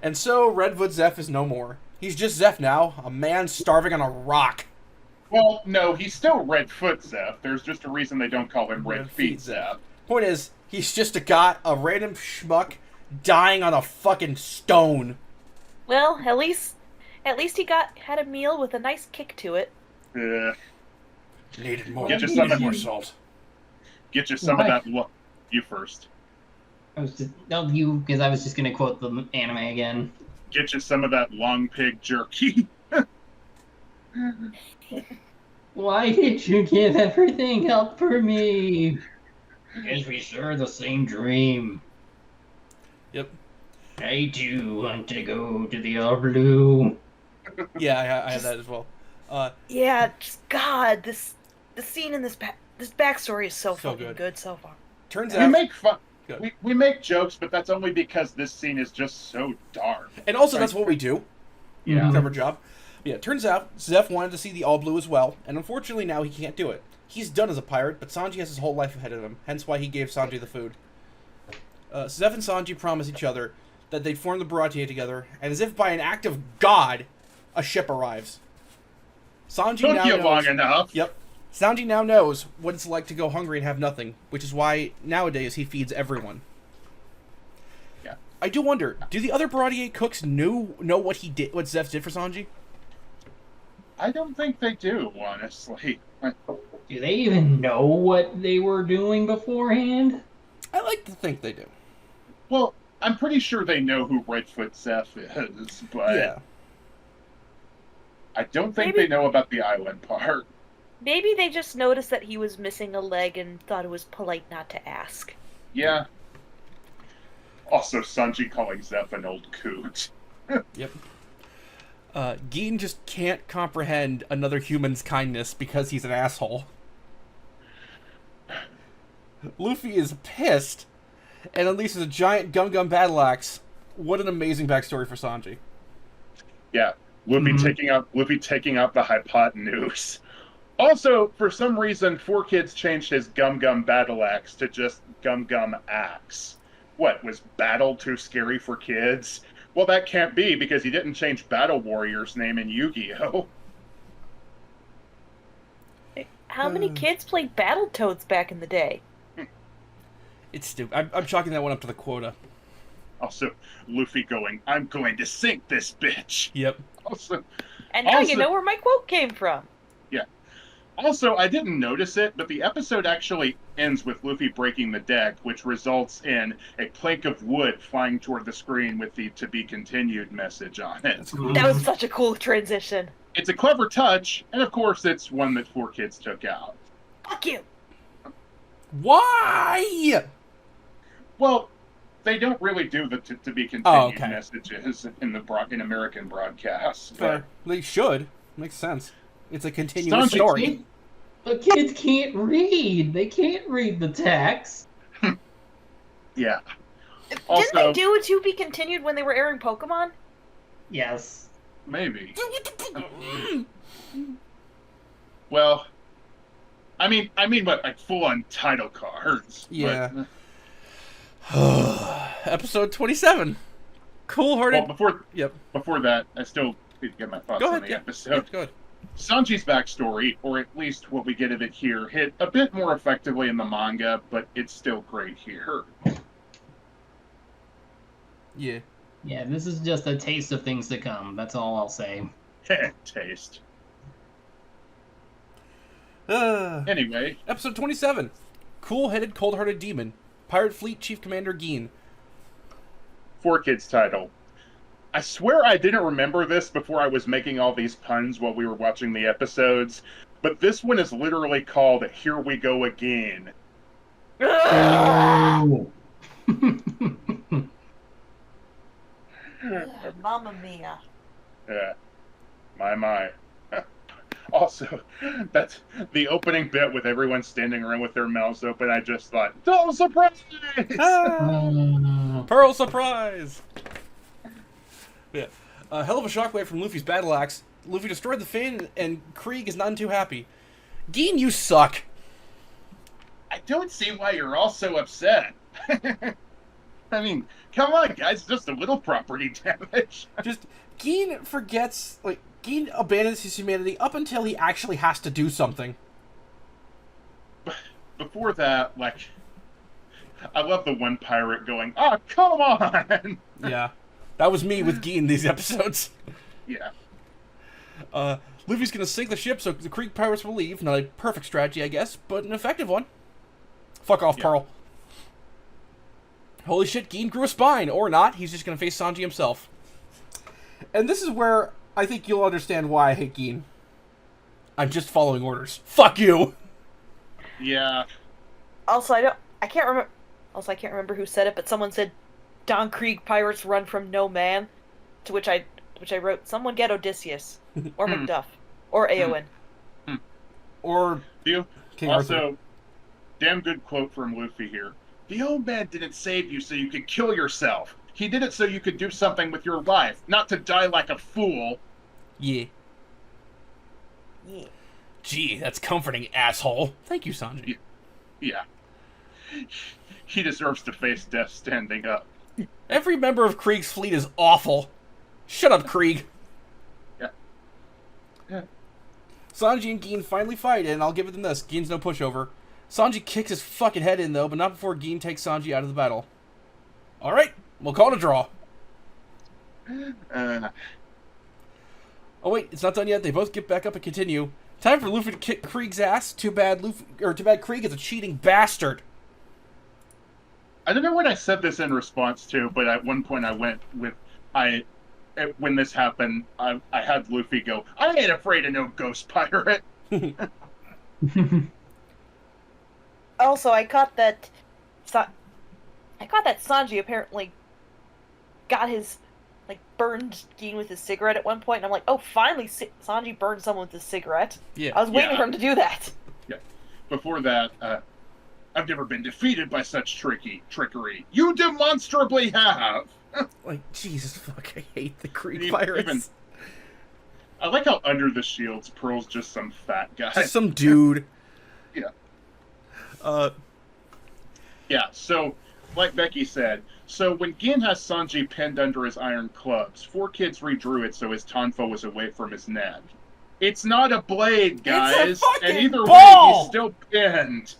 S1: And so, Redfoot Zeph is no more. He's just Zeph now, a man starving on a rock.
S3: Well, no, he's still Redfoot Zeph. There's just a reason they don't call him Red Feet Zeph.
S1: Point is, he's just a random schmuck dying on a fucking stone.
S2: Well, at least he had a meal with a nice kick to it.
S1: Needed more.
S3: Get you some
S1: more salt.
S3: Get you some of that. You first.
S4: I was just you because I was just gonna quote the anime again.
S3: Get you some of that long pig jerky.
S4: Why did you give everything up for me? Because we share the same dream.
S1: Yep.
S4: I too want to go to the blue.
S1: Yeah, I have that as well.
S2: Yeah, just God, the scene in this backstory is so fucking good so far.
S1: Turns
S3: We
S1: out,
S3: make fun. We make jokes, but that's only because this scene is just so dark.
S1: and also that's what we do.
S3: Yeah.
S1: It's our job. Yeah, turns out Zeph wanted to see the All Blue as well, and unfortunately now he can't do it. He's done as a pirate, but Sanji has his whole life ahead of him, hence why he gave Sanji the food. Zeph and Sanji promise each other that they'd form the Baratie together, and as if by an act of God, a ship arrives. Sanji
S3: Took
S1: now
S3: you
S1: knows,
S3: long enough.
S1: Yep. Sanji now knows what it's like to go hungry and have nothing, which is why nowadays he feeds everyone.
S3: Yeah.
S1: I do wonder, do the other Baratie cooks know what what Zeph did for Sanji?
S3: I don't think they do, honestly.
S4: Do they even know what they were doing beforehand?
S1: I like to think they do.
S3: Well, I'm pretty sure they know who Redfoot Zeph is, but
S1: Yeah.
S3: I don't think they know about the island part.
S2: Maybe they just noticed that he was missing a leg and thought it was polite not to ask.
S3: Yeah. Also, Sanji calling Zeff an old coot.
S1: Yep. Gin just can't comprehend another human's kindness because he's an asshole. Luffy is pissed and unleashes a giant Gum battle axe. What an amazing backstory for Sanji.
S3: Yeah, Luffy taking out the hypotenuse. Also, for some reason, 4Kids changed his Gum battle axe to just Gum axe. What, was battle too scary for kids? Well, that can't be, because he didn't change Battle Warrior's name in Yu-Gi-Oh!
S2: How many kids played Battletoads back in the day?
S1: It's stupid. I'm chalking that one up to the quota.
S3: Also, Luffy going, I'm going to sink this bitch!
S1: Yep.
S2: And now you know where my quote came from.
S3: Yeah. Also, I didn't notice it, but the episode actually ends with Luffy breaking the deck, which results in a plank of wood flying toward the screen with the "to be continued" message on it.
S2: That was such a cool transition.
S3: It's a clever touch, and of course, it's one that 4Kids took out.
S2: Fuck you!
S1: Why?
S3: Well, they don't really do the "to be continued"
S1: okay.
S3: messages in American broadcasts.
S1: Fair. They should. Makes sense. It's a continuous
S3: Sanji,
S1: story.
S4: But kids can't read. They can't read the text.
S3: Yeah.
S2: Didn't they do a to be continued when they were airing Pokemon?
S4: Yes.
S3: Maybe. Well, I mean, what, like full-on title cards?
S1: Yeah.
S3: But,
S1: Episode 27. Cool-hearted.
S3: well,
S1: Yep.
S3: before that, I still need to get my thoughts
S1: Go
S3: on
S1: ahead.
S3: the
S1: Yeah.
S3: episode.
S1: Yep, go ahead.
S3: Sanji's backstory, or at least what we get of it here, hit a bit more effectively in the manga, but it's still great here.
S1: Yeah.
S4: Yeah, this is just a taste of things to come. That's all I'll say.
S3: Taste.
S1: Anyway. Episode 27. Cool-headed, cold-hearted demon. Pirate Fleet Chief Commander Gin.
S3: 4Kids title. I swear I didn't remember this before I was making all these puns while we were watching the episodes, but this one is literally called Here We Go Again.
S4: Oh.
S2: Mamma mia.
S3: Yeah. My. Also, that's the opening bit with everyone standing around with their mouths open. I just thought, oh, surprise!
S1: Pearl surprise! Yeah. A hell of a shockwave from Luffy's battle axe. Luffy destroyed the fin, and Krieg is none too happy. Gin, you suck!
S3: I don't see why you're all so upset. I mean, come on, guys, just a little property damage.
S1: Just, Gin forgets, Gin abandons his humanity up until he actually has to do something.
S3: Before that, I love the one pirate going, oh, come on!
S1: Yeah. That was me with Gin these episodes.
S3: Yeah.
S1: Luffy's gonna sink the ship so the Krieg pirates will leave. Not a perfect strategy, I guess, but an effective one. Fuck off, Pearl. Holy shit, Gin grew a spine. Or not, he's just gonna face Sanji himself. And this is where I think you'll understand why I hate Gin. I'm just following orders. Fuck you!
S3: Yeah.
S2: Also, I can't remember who said it, but someone said, Don Krieg pirates run from no man, to which I wrote, someone get Odysseus, or Macduff, or Eowyn.
S1: Or
S3: King also, Arthur. Damn good quote from Luffy here. The old man didn't save you so you could kill yourself. He did it so you could do something with your life, not to die like a fool.
S1: Yeah. Gee, that's comforting, asshole. Thank you, Sanji.
S3: Yeah. He deserves to face death standing up.
S1: Every member of Krieg's fleet is awful. Shut up, Krieg.
S3: Yeah.
S1: Sanji and Gin finally fight, and I'll give them this. Gin's no pushover. Sanji kicks his fucking head in, though, but not before Gin takes Sanji out of the battle. Alright, we'll call it a draw. Oh wait, it's not done yet. They both get back up and continue. Time for Luffy to kick Krieg's ass. Too bad Krieg is a cheating bastard.
S3: I don't know what I said this in response to, but at one point I went with when this happened, I had Luffy go, I ain't afraid of no ghost pirate.
S2: Also, I caught that Sanji apparently got his, like, burned Gin with his cigarette at one point, and I'm like, oh, finally Sanji burned someone with his cigarette.
S1: Yeah.
S2: I was waiting for him to do that.
S3: Yeah. Before that, I've never been defeated by such trickery. You demonstrably have.
S1: Like, Jesus fuck, I hate the Krieg
S3: Even-
S1: pirates.
S3: I like how under the shields, Pearl's just some fat guy.
S1: Just some dude.
S3: Yeah. Yeah, so, like Becky said, so when Gin has Sanji pinned under his iron clubs, 4 kids redrew it so his tonfa was away from his neck. It's not a blade, guys.
S1: It's a fucking
S3: and either way,
S1: ball!
S3: he's still pinned.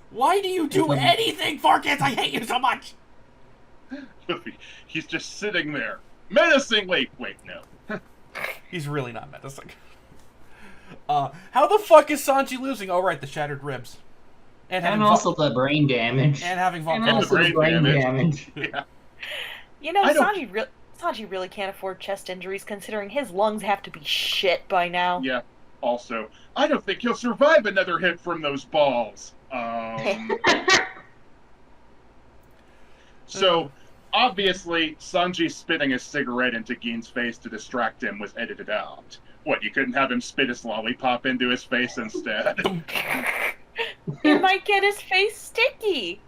S1: Why do you do anything, 4 kids? I hate you so much!
S3: He's just sitting there, menacingly. Wait, no.
S1: He's really not menacing. How the fuck is Sanji losing? Oh, right, the shattered ribs.
S4: And also the brain damage.
S1: And having
S4: And
S1: von
S4: also the brain damage.
S3: Yeah.
S2: You know,
S3: I don't-
S2: Sanji really can't afford chest injuries, considering his lungs have to be shit by now.
S3: Yeah. Also, I don't think he'll survive another hit from those balls. So, obviously, Sanji spitting a cigarette into Gin's face to distract him was edited out. What, you couldn't have him spit his lollipop into his face instead?
S2: He might get his face sticky.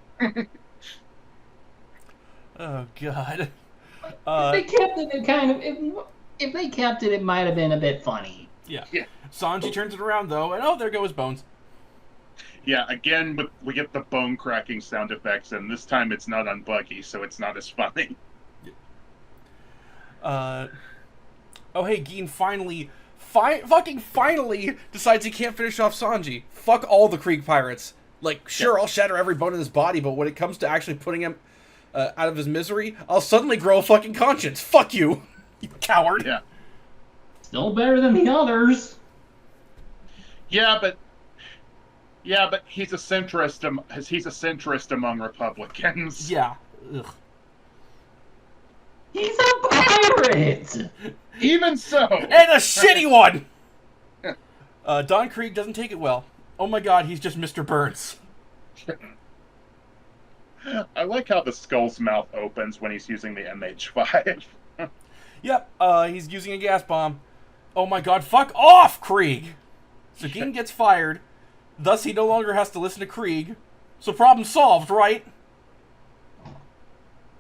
S1: Oh, God.
S4: If they kept it kind of... If they kept it, it might have been a bit funny.
S1: Yeah.
S3: Yeah.
S1: Sanji turns it around, though, and oh, there go his bones.
S3: Yeah, again, we get the bone cracking sound effects, and this time it's not on Buggy, so it's not as funny.
S1: Oh, hey, Gin finally decides he can't finish off Sanji. Fuck all the Krieg pirates. Like, sure, I'll shatter every bone in his body, but when it comes to actually putting him out of his misery, I'll suddenly grow a fucking conscience. Fuck you, you coward.
S3: Yeah.
S4: Still better than the others.
S3: Yeah, but he's a centrist among Republicans.
S1: Yeah. Ugh.
S4: He's a pirate!
S3: Even so.
S1: And a shitty one! Don Krieg doesn't take it well. Oh my god, he's just Mr. Burns.
S3: I like how the skull's mouth opens when he's using the MH5.
S1: Yep, he's using a gas bomb. Oh my god, fuck off, Krieg! So Gin gets fired, thus he no longer has to listen to Krieg. So problem solved, right?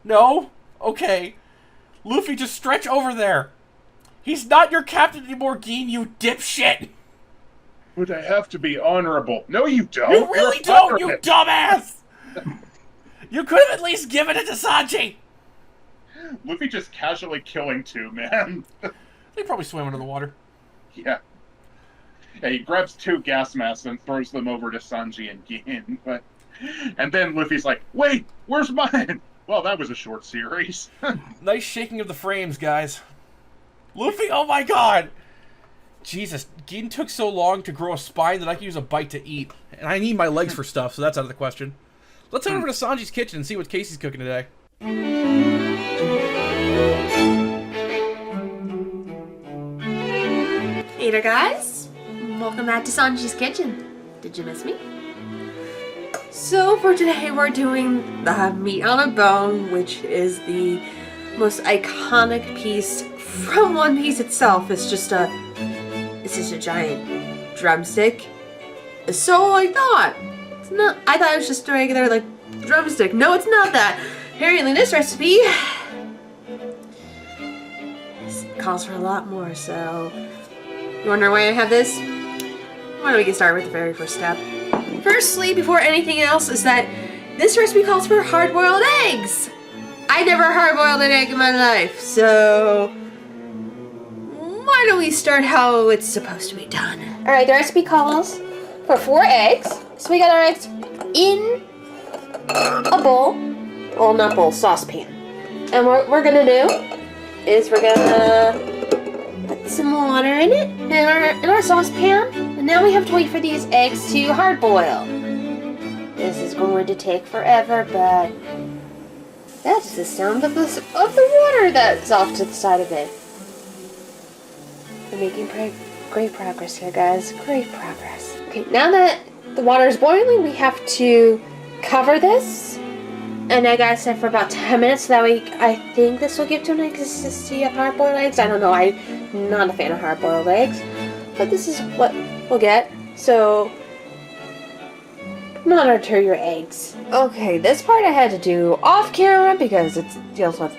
S1: No? Okay. Luffy, just stretch over there. He's not your captain anymore, Gin, you dipshit!
S3: Would I have to be honorable? No, you don't.
S1: You really
S3: You're a
S1: don't, you
S3: pirate.
S1: dumbass! You could have at least given it to Sanji!
S3: Luffy just casually killing 2 men.
S1: They probably swam under the water.
S3: Yeah. Yeah, he grabs 2 gas masks and throws them over to Sanji and Gin. And then Luffy's like, wait, where's mine? Well, that was a short series.
S1: Nice shaking of the frames, guys. Luffy, oh my god! Jesus, Gin took so long to grow a spine that I can use a bite to eat. And I need my legs for stuff, so that's out of the question. Let's head over to Sanji's kitchen and see what Casey's cooking today.
S5: Hey there, guys. Welcome back to Sanji's Kitchen. Did you miss me? So for today, we're doing the meat on a bone, which is the most iconic piece from One Piece itself. It's just a giant drumstick. So I thought it's not. I thought it was just a regular like drumstick. No, it's not that. Apparently, this recipe calls for a lot more. So you wonder why I have this? Why don't we get started with the very first step? Firstly, before anything else, is that this recipe calls for hard-boiled eggs. I never hard-boiled an egg in my life, so why don't we start how it's supposed to be done? All right, the recipe calls for 4 eggs. So we got our eggs in a bowl, well, not bowl, saucepan. And what we're gonna do is we're gonna put some water in it, in our saucepan, and now we have to wait for these eggs to hard boil. This is going to take forever, but that's the sound of the water that's off to the side of it. I'm making great progress here, guys. Great progress. Okay, now that the water is boiling, we have to cover this. And I gotta set for about 10 minutes, so that way I think this will give to an consistency of hard-boiled eggs. I don't know, I'm not a fan of hard-boiled eggs, but this is what we'll get. So, monitor your eggs. Okay, this part I had to do off camera because it deals with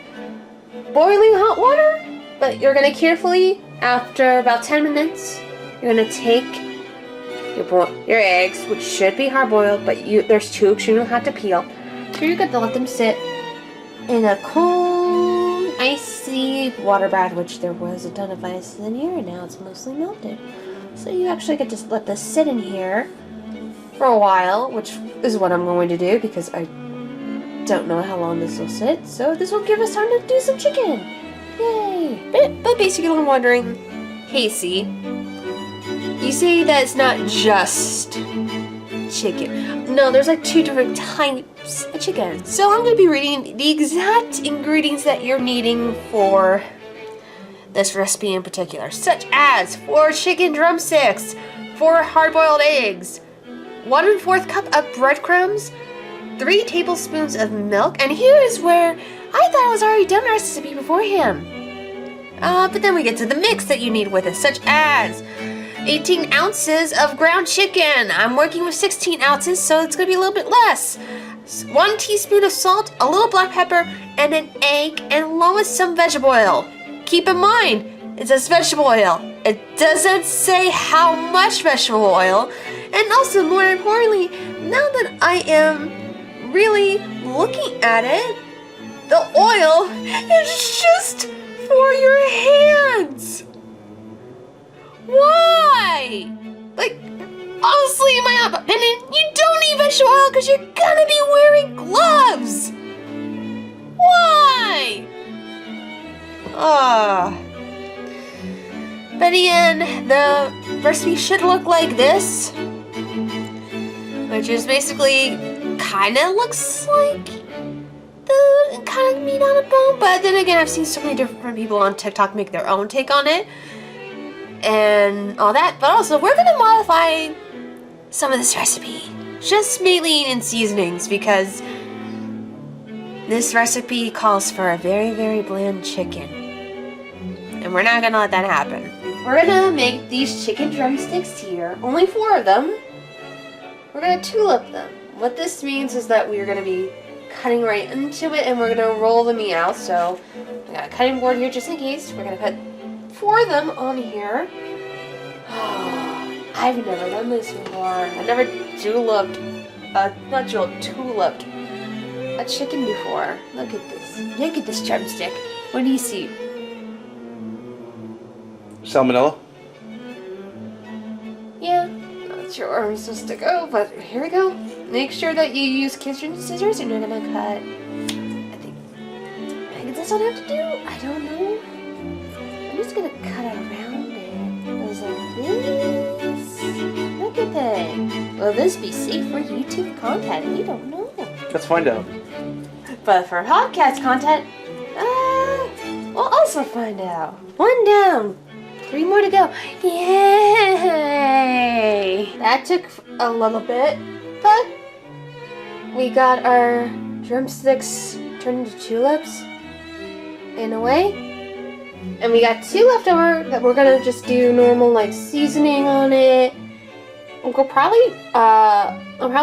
S5: boiling hot water, but you're gonna carefully, after about 10 minutes, you're gonna take your eggs, which should be hard-boiled, but there's two, so you don't have to peel. So you're going to let them sit in a cold, icy water bath, which there was a ton of ice in here, and now it's mostly melted. So you actually get to let this sit in here for a while, which is what I'm going to do because I don't know how long this will sit. So this will give us time to do some chicken. Yay! But basically I'm wondering, Casey, you say that it's not just chicken. No, there's like 2 different types of chicken. So I'm going to be reading the exact ingredients that you're needing for this recipe in particular, such as 4 chicken drumsticks, 4 hard-boiled eggs, 1 1/4 cup of breadcrumbs, 3 tablespoons of milk, and here is where I thought I was already done the recipe beforehand. But then we get to the mix that you need with it, such as 18 ounces of ground chicken. I'm working with 16 ounces, so it's going to be a little bit less. 1 teaspoon of salt, a little black pepper, and an egg, and along with some vegetable oil. Keep in mind, it says vegetable oil. It doesn't say how much vegetable oil. And also, more importantly, now that I am really looking at it, the oil is just for your hands. Why? Like, honestly, in my opinion, you don't need vegetable oil because you're gonna be wearing gloves. Why? But again, the recipe should look like this, which is basically kind of looks like the kind of meat on a bone. But then again, I've seen so many different people on TikTok make their own take on it and all that. But also, we're gonna modify some of this recipe, just mainly in seasonings, because this recipe calls for a very, very bland chicken, and we're not gonna let that happen. We're gonna make these chicken drumsticks here, only 4 of them. We're gonna tulip them. What this means is that we're gonna be cutting right into it, and we're gonna roll the meat out. So I got a cutting board here just in case. We're gonna put 4 of them on here. I've never done this before. I've never tuliped a chicken before. Look at this. Look at this drumstick. What do you see?
S1: Salmonella?
S5: Yeah, not sure where I'm supposed to go, but here we go. Make sure that you use kitchen scissors and you're gonna cut. I think that's all I have to do. I don't know. I'm just gonna cut around it. It was like this. Look at that. Will this be safe for YouTube content? We don't know.
S1: Let's find out.
S5: But for podcast content, we'll also find out. 1 down. 3 more to go. Yay! That took a little bit, but we got our drumsticks turned into tulips in a way. And we got 2 left over that we're gonna just do normal like seasoning on it. I'll probably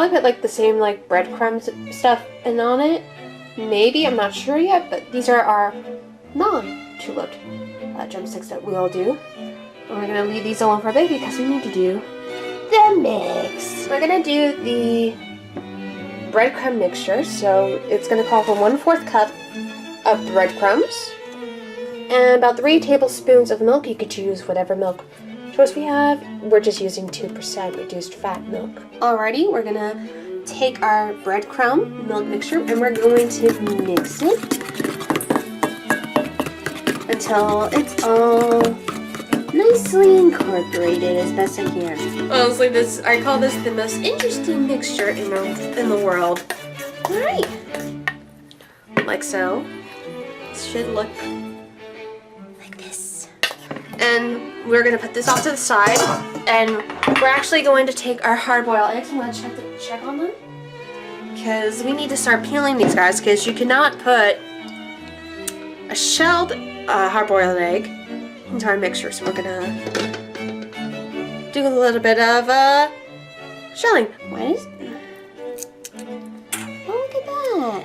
S5: put like the same like breadcrumbs stuff in on it. Maybe, I'm not sure yet, but these are our non-tulip drumsticks that we'll do. And we're gonna leave these alone for a bit because we need to do the mix. We're gonna do the breadcrumb mixture, so it's gonna call for 1/4 cup of breadcrumbs and about 3 tablespoons of milk. You could choose whatever milk choice we have. We're just using 2% reduced fat milk. Alrighty, we're gonna take our breadcrumb milk mixture and we're going to mix it until it's all nicely incorporated as best I can. Honestly, I call this the most interesting mixture in the world. Alright. Like so. This should look like this. And we're gonna put this off to the side, and we're actually going to take our hard-boiled eggs. I'm gonna check on them, because we need to start peeling these guys, because you cannot put a shelled hard-boiled egg into our mixture. So we're gonna do a little bit of shelling. What is? Oh, look at that!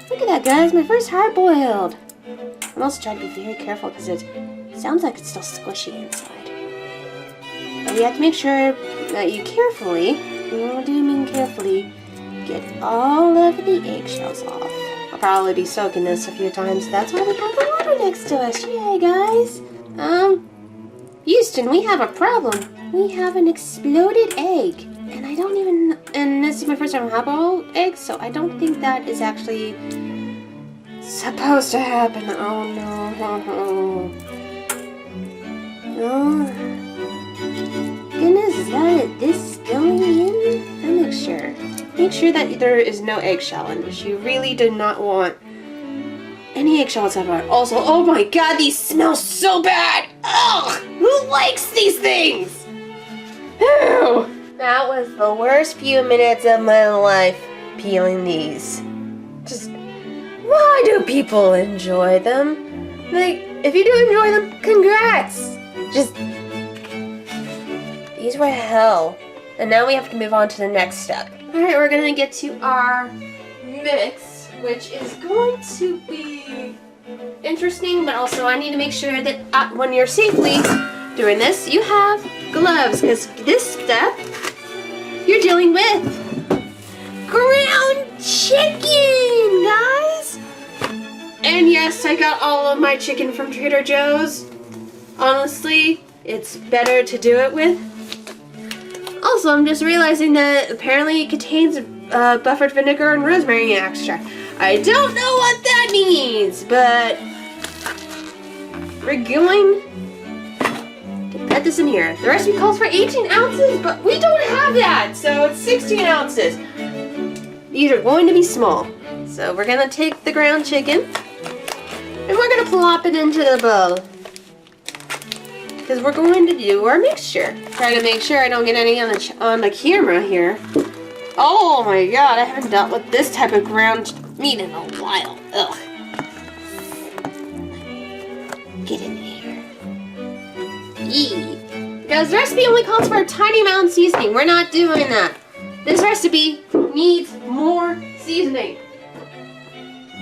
S5: Look at that, guys! My first hard-boiled. I'm also trying to be very careful because it sounds like it's still squishy inside. But you have to make sure that you carefully, what do you mean carefully, get all of the eggshells off. I'll probably be soaking this a few times. That's why we have the water next to us. Yay, guys! Houston, we have a problem. We have an exploded egg. And I don't even, and this is my first time hard-boiled eggs, so I don't think that is actually supposed to happen. Oh no. Oh. Goodness, is that this going in the mixture? Make sure that there is no eggshell in this. You really do not want any eggshells ever. Also, oh my god, these smell so bad! Ugh! Who likes these things? Ew! That was the worst few minutes of my life peeling these. Just, why do people enjoy them? Like, if you do enjoy them, congrats! Just, these were hell. And now we have to move on to the next step. Alright, we're gonna get to our mix, which is going to be interesting, but also I need to make sure that when you're safely doing this, you have gloves, because this step, you're dealing with ground chicken, guys! And yes, I got all of my chicken from Trader Joe's. Honestly, it's better to do it with. Also, I'm just realizing that apparently it contains buffered vinegar and rosemary extract. I don't know what that means, but we're going to put this in here. The recipe calls for 18 ounces, but we don't have that, so it's 16 ounces. These are going to be small. So we're gonna take the ground chicken and we're gonna plop it into the bowl. Because we're going to do our mixture. Try to make sure I don't get any on the camera here. Oh my god, I haven't dealt with this type of ground meat in a while. Ugh. Get in here. Yee. Because the recipe only calls for a tiny amount of seasoning. We're not doing that. This recipe needs more seasoning.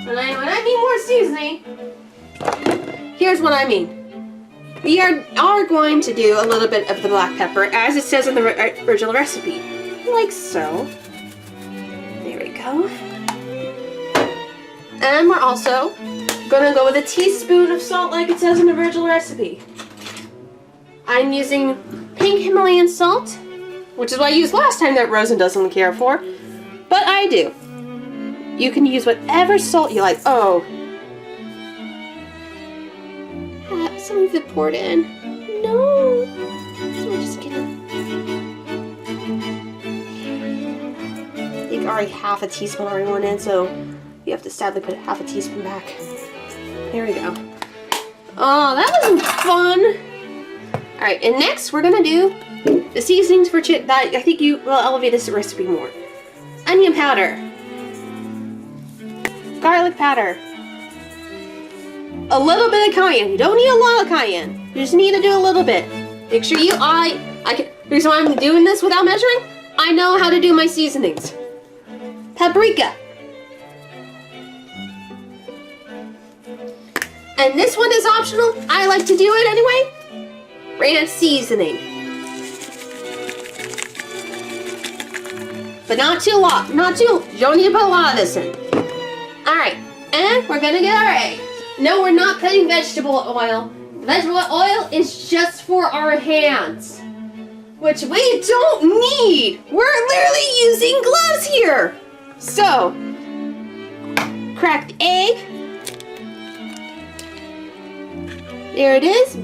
S5: When I mean more seasoning, here's what I mean. We are going to do a little bit of the black pepper as it says in the original recipe. Like so. There we go. And we're also gonna go with a teaspoon of salt like it says in the original recipe. I'm using pink Himalayan salt, which is what I used last time that Rosen doesn't care for. But I do. You can use whatever salt you like. Oh. Some of it poured in. No. So we're just gonna... I think already half a teaspoon already went in, so you have to sadly put half a teaspoon back. There we go. Oh, that was fun. Alright, and next we're gonna do the seasonings for chicken. That I think you will elevate this recipe more. Onion powder. Garlic powder. A little bit of cayenne. You don't need a lot of cayenne. You just need to do a little bit. Make sure you, I can, the reason why I'm doing this without measuring, I know how to do my seasonings. Paprika. And this one is optional. I like to do it anyway. Ranch seasoning. But not too long. You don't need to put a lot of this in. Alright, and we're gonna get our egg. No, we're not putting vegetable oil. Vegetable oil is just for our hands, which we don't need. We're literally using gloves here. So, crack the egg. There it is.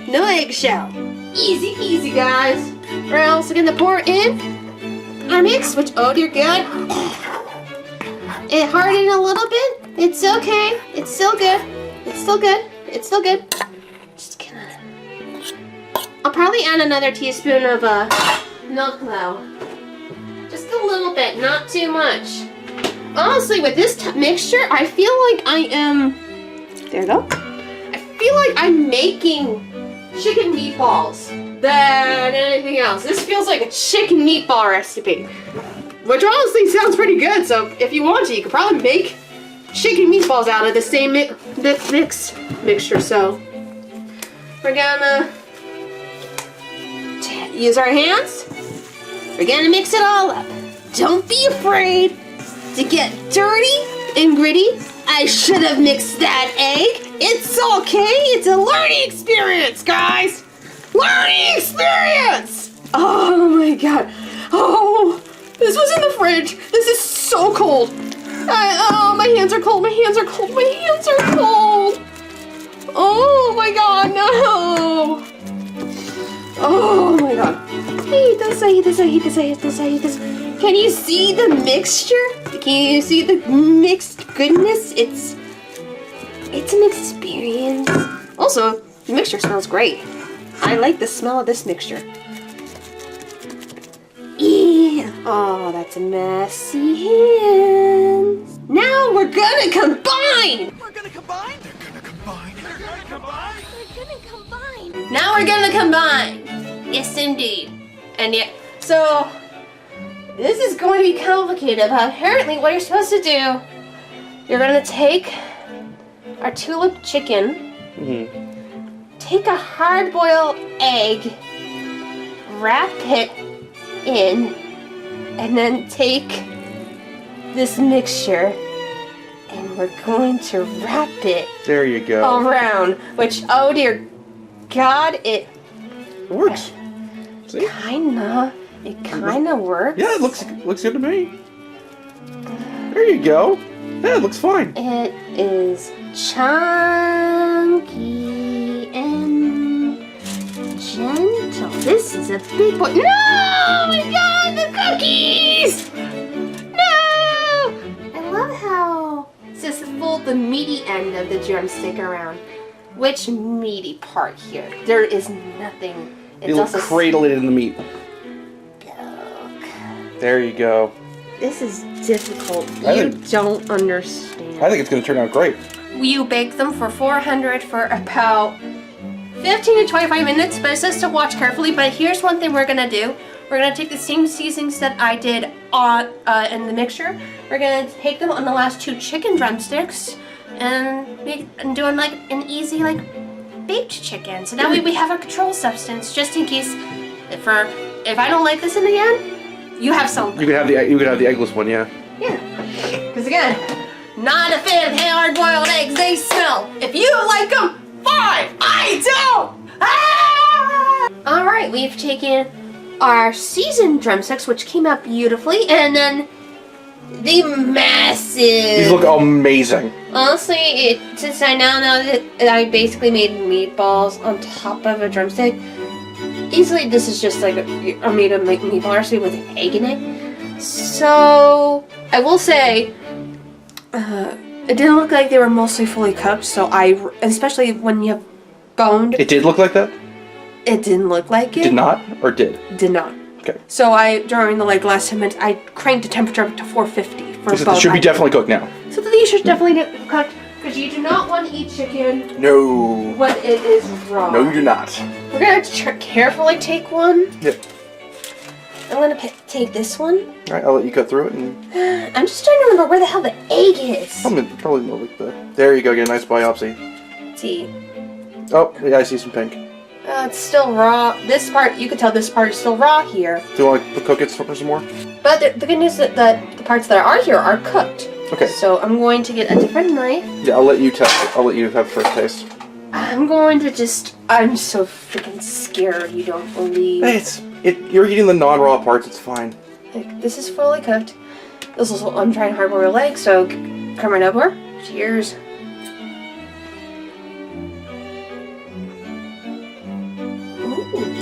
S5: No eggshell. Easy peasy, guys. We're also gonna pour in our mix, which, oh dear God. It hardened a little bit. It's okay. It's still good. It's still good. It's still good. Just gonna I'll probably add another teaspoon of milk though. Just a little bit, not too much. Honestly, with this mixture, I feel like I am... There you go. I feel like I'm making chicken meatballs than anything else. This feels like a chicken meatball recipe. Which honestly sounds pretty good, so if you want to, you could probably make chicken meatballs out of the same mixture. So we're gonna use our hands. We're gonna mix it all up. Don't be afraid to get dirty and gritty. I should have mixed that egg. It's okay. It's a learning experience, guys. Learning experience. Oh my god. Oh, this was in the fridge. This is so cold. Oh, my hands are cold. My hands are cold. My hands are cold. Oh my god, no. Oh my god. Can you see the mixture? Can you see the mixed goodness? It's an experience. Also, the mixture smells great. I like the smell of this mixture. Yeah. Oh, that's a messy hands. Now we're gonna combine.
S6: We're gonna combine. They're gonna combine. They're gonna combine.
S5: They're gonna combine. Now we're gonna combine. Yes, indeed. And yeah, so this is going to be complicated, but apparently what you're supposed to do, you're gonna take our tulip chicken, take a hard-boiled egg, wrap it in, and then take this mixture, and we're going to wrap it
S1: There you go.
S5: around, which, oh dear God, it
S1: Works. See?
S5: It kinda works.
S1: Yeah, it looks good to me. There you go. Yeah, it looks fine.
S5: It is chunky and gentle. This is a big boy. No! My God, the cookies! No! I love how it says fold the meaty end of the drumstick around. Which meaty part here? There is nothing. It's
S1: You'll
S5: also
S1: cradle it in the meat. There you go.
S5: This is difficult.
S1: I
S5: You
S1: think-
S5: don't understand.
S1: I think it's going to turn out great.
S5: You bake them for 400 for about 15 to 25 minutes, but it says to watch carefully. But here's one thing we're gonna do. We're gonna take the same seasonings that I did on in the mixture. We're gonna take them on the last 2 chicken drumsticks and doing like an easy like baked chicken. So that way we have a control substance just in case if I don't like this in the end, you have something.
S1: You could have the eggless one, yeah.
S5: Yeah. Because again, not a fan of hard-boiled eggs. They smell. If you like them, fine. I don't. Ah! All right, we've taken our seasoned drumsticks, which came out beautifully, and then the massive.
S1: These look amazing.
S5: Honestly, since I now know that I basically made meatballs on top of a drumstick, easily this is just like a made a meatball recipe with an egg in it. So I will say, it didn't look like they were mostly fully cooked. So especially when you have boned,
S1: It did look like that?
S5: it didn't look like it.
S1: Did not or did?
S5: Did not.
S1: Okay.
S5: So during the last 10 minutes, I cranked the temperature up to 450 for
S1: So
S5: both.
S1: it should be definitely cooked now.
S5: So these should definitely get cooked because you do not want to eat chicken
S1: No.
S5: when it is raw.
S1: No, you do not.
S5: We're gonna carefully take one.
S1: Yep.
S5: I'm gonna take this one.
S1: All right, I'll let you cut through it. And
S5: I'm just trying to remember where the hell the egg is.
S1: probably more like the. There you go. Get a nice biopsy.
S5: Let's see.
S1: Oh, yeah, I see some pink.
S5: It's still raw. This part, you can tell this part is still raw here.
S1: Do you want to cook it for some more?
S5: But the good news is that the parts that are here are cooked.
S1: Okay.
S5: So I'm going to get a different knife.
S1: Yeah, I'll let you test it. I'll let you have first taste.
S5: I'm going to I'm so freaking scared, you don't believe.
S1: Hey, you're eating the non-raw parts. It's fine.
S5: Like, this is fully cooked. This is I'm trying hard-boiled egg, so come right over. Cheers.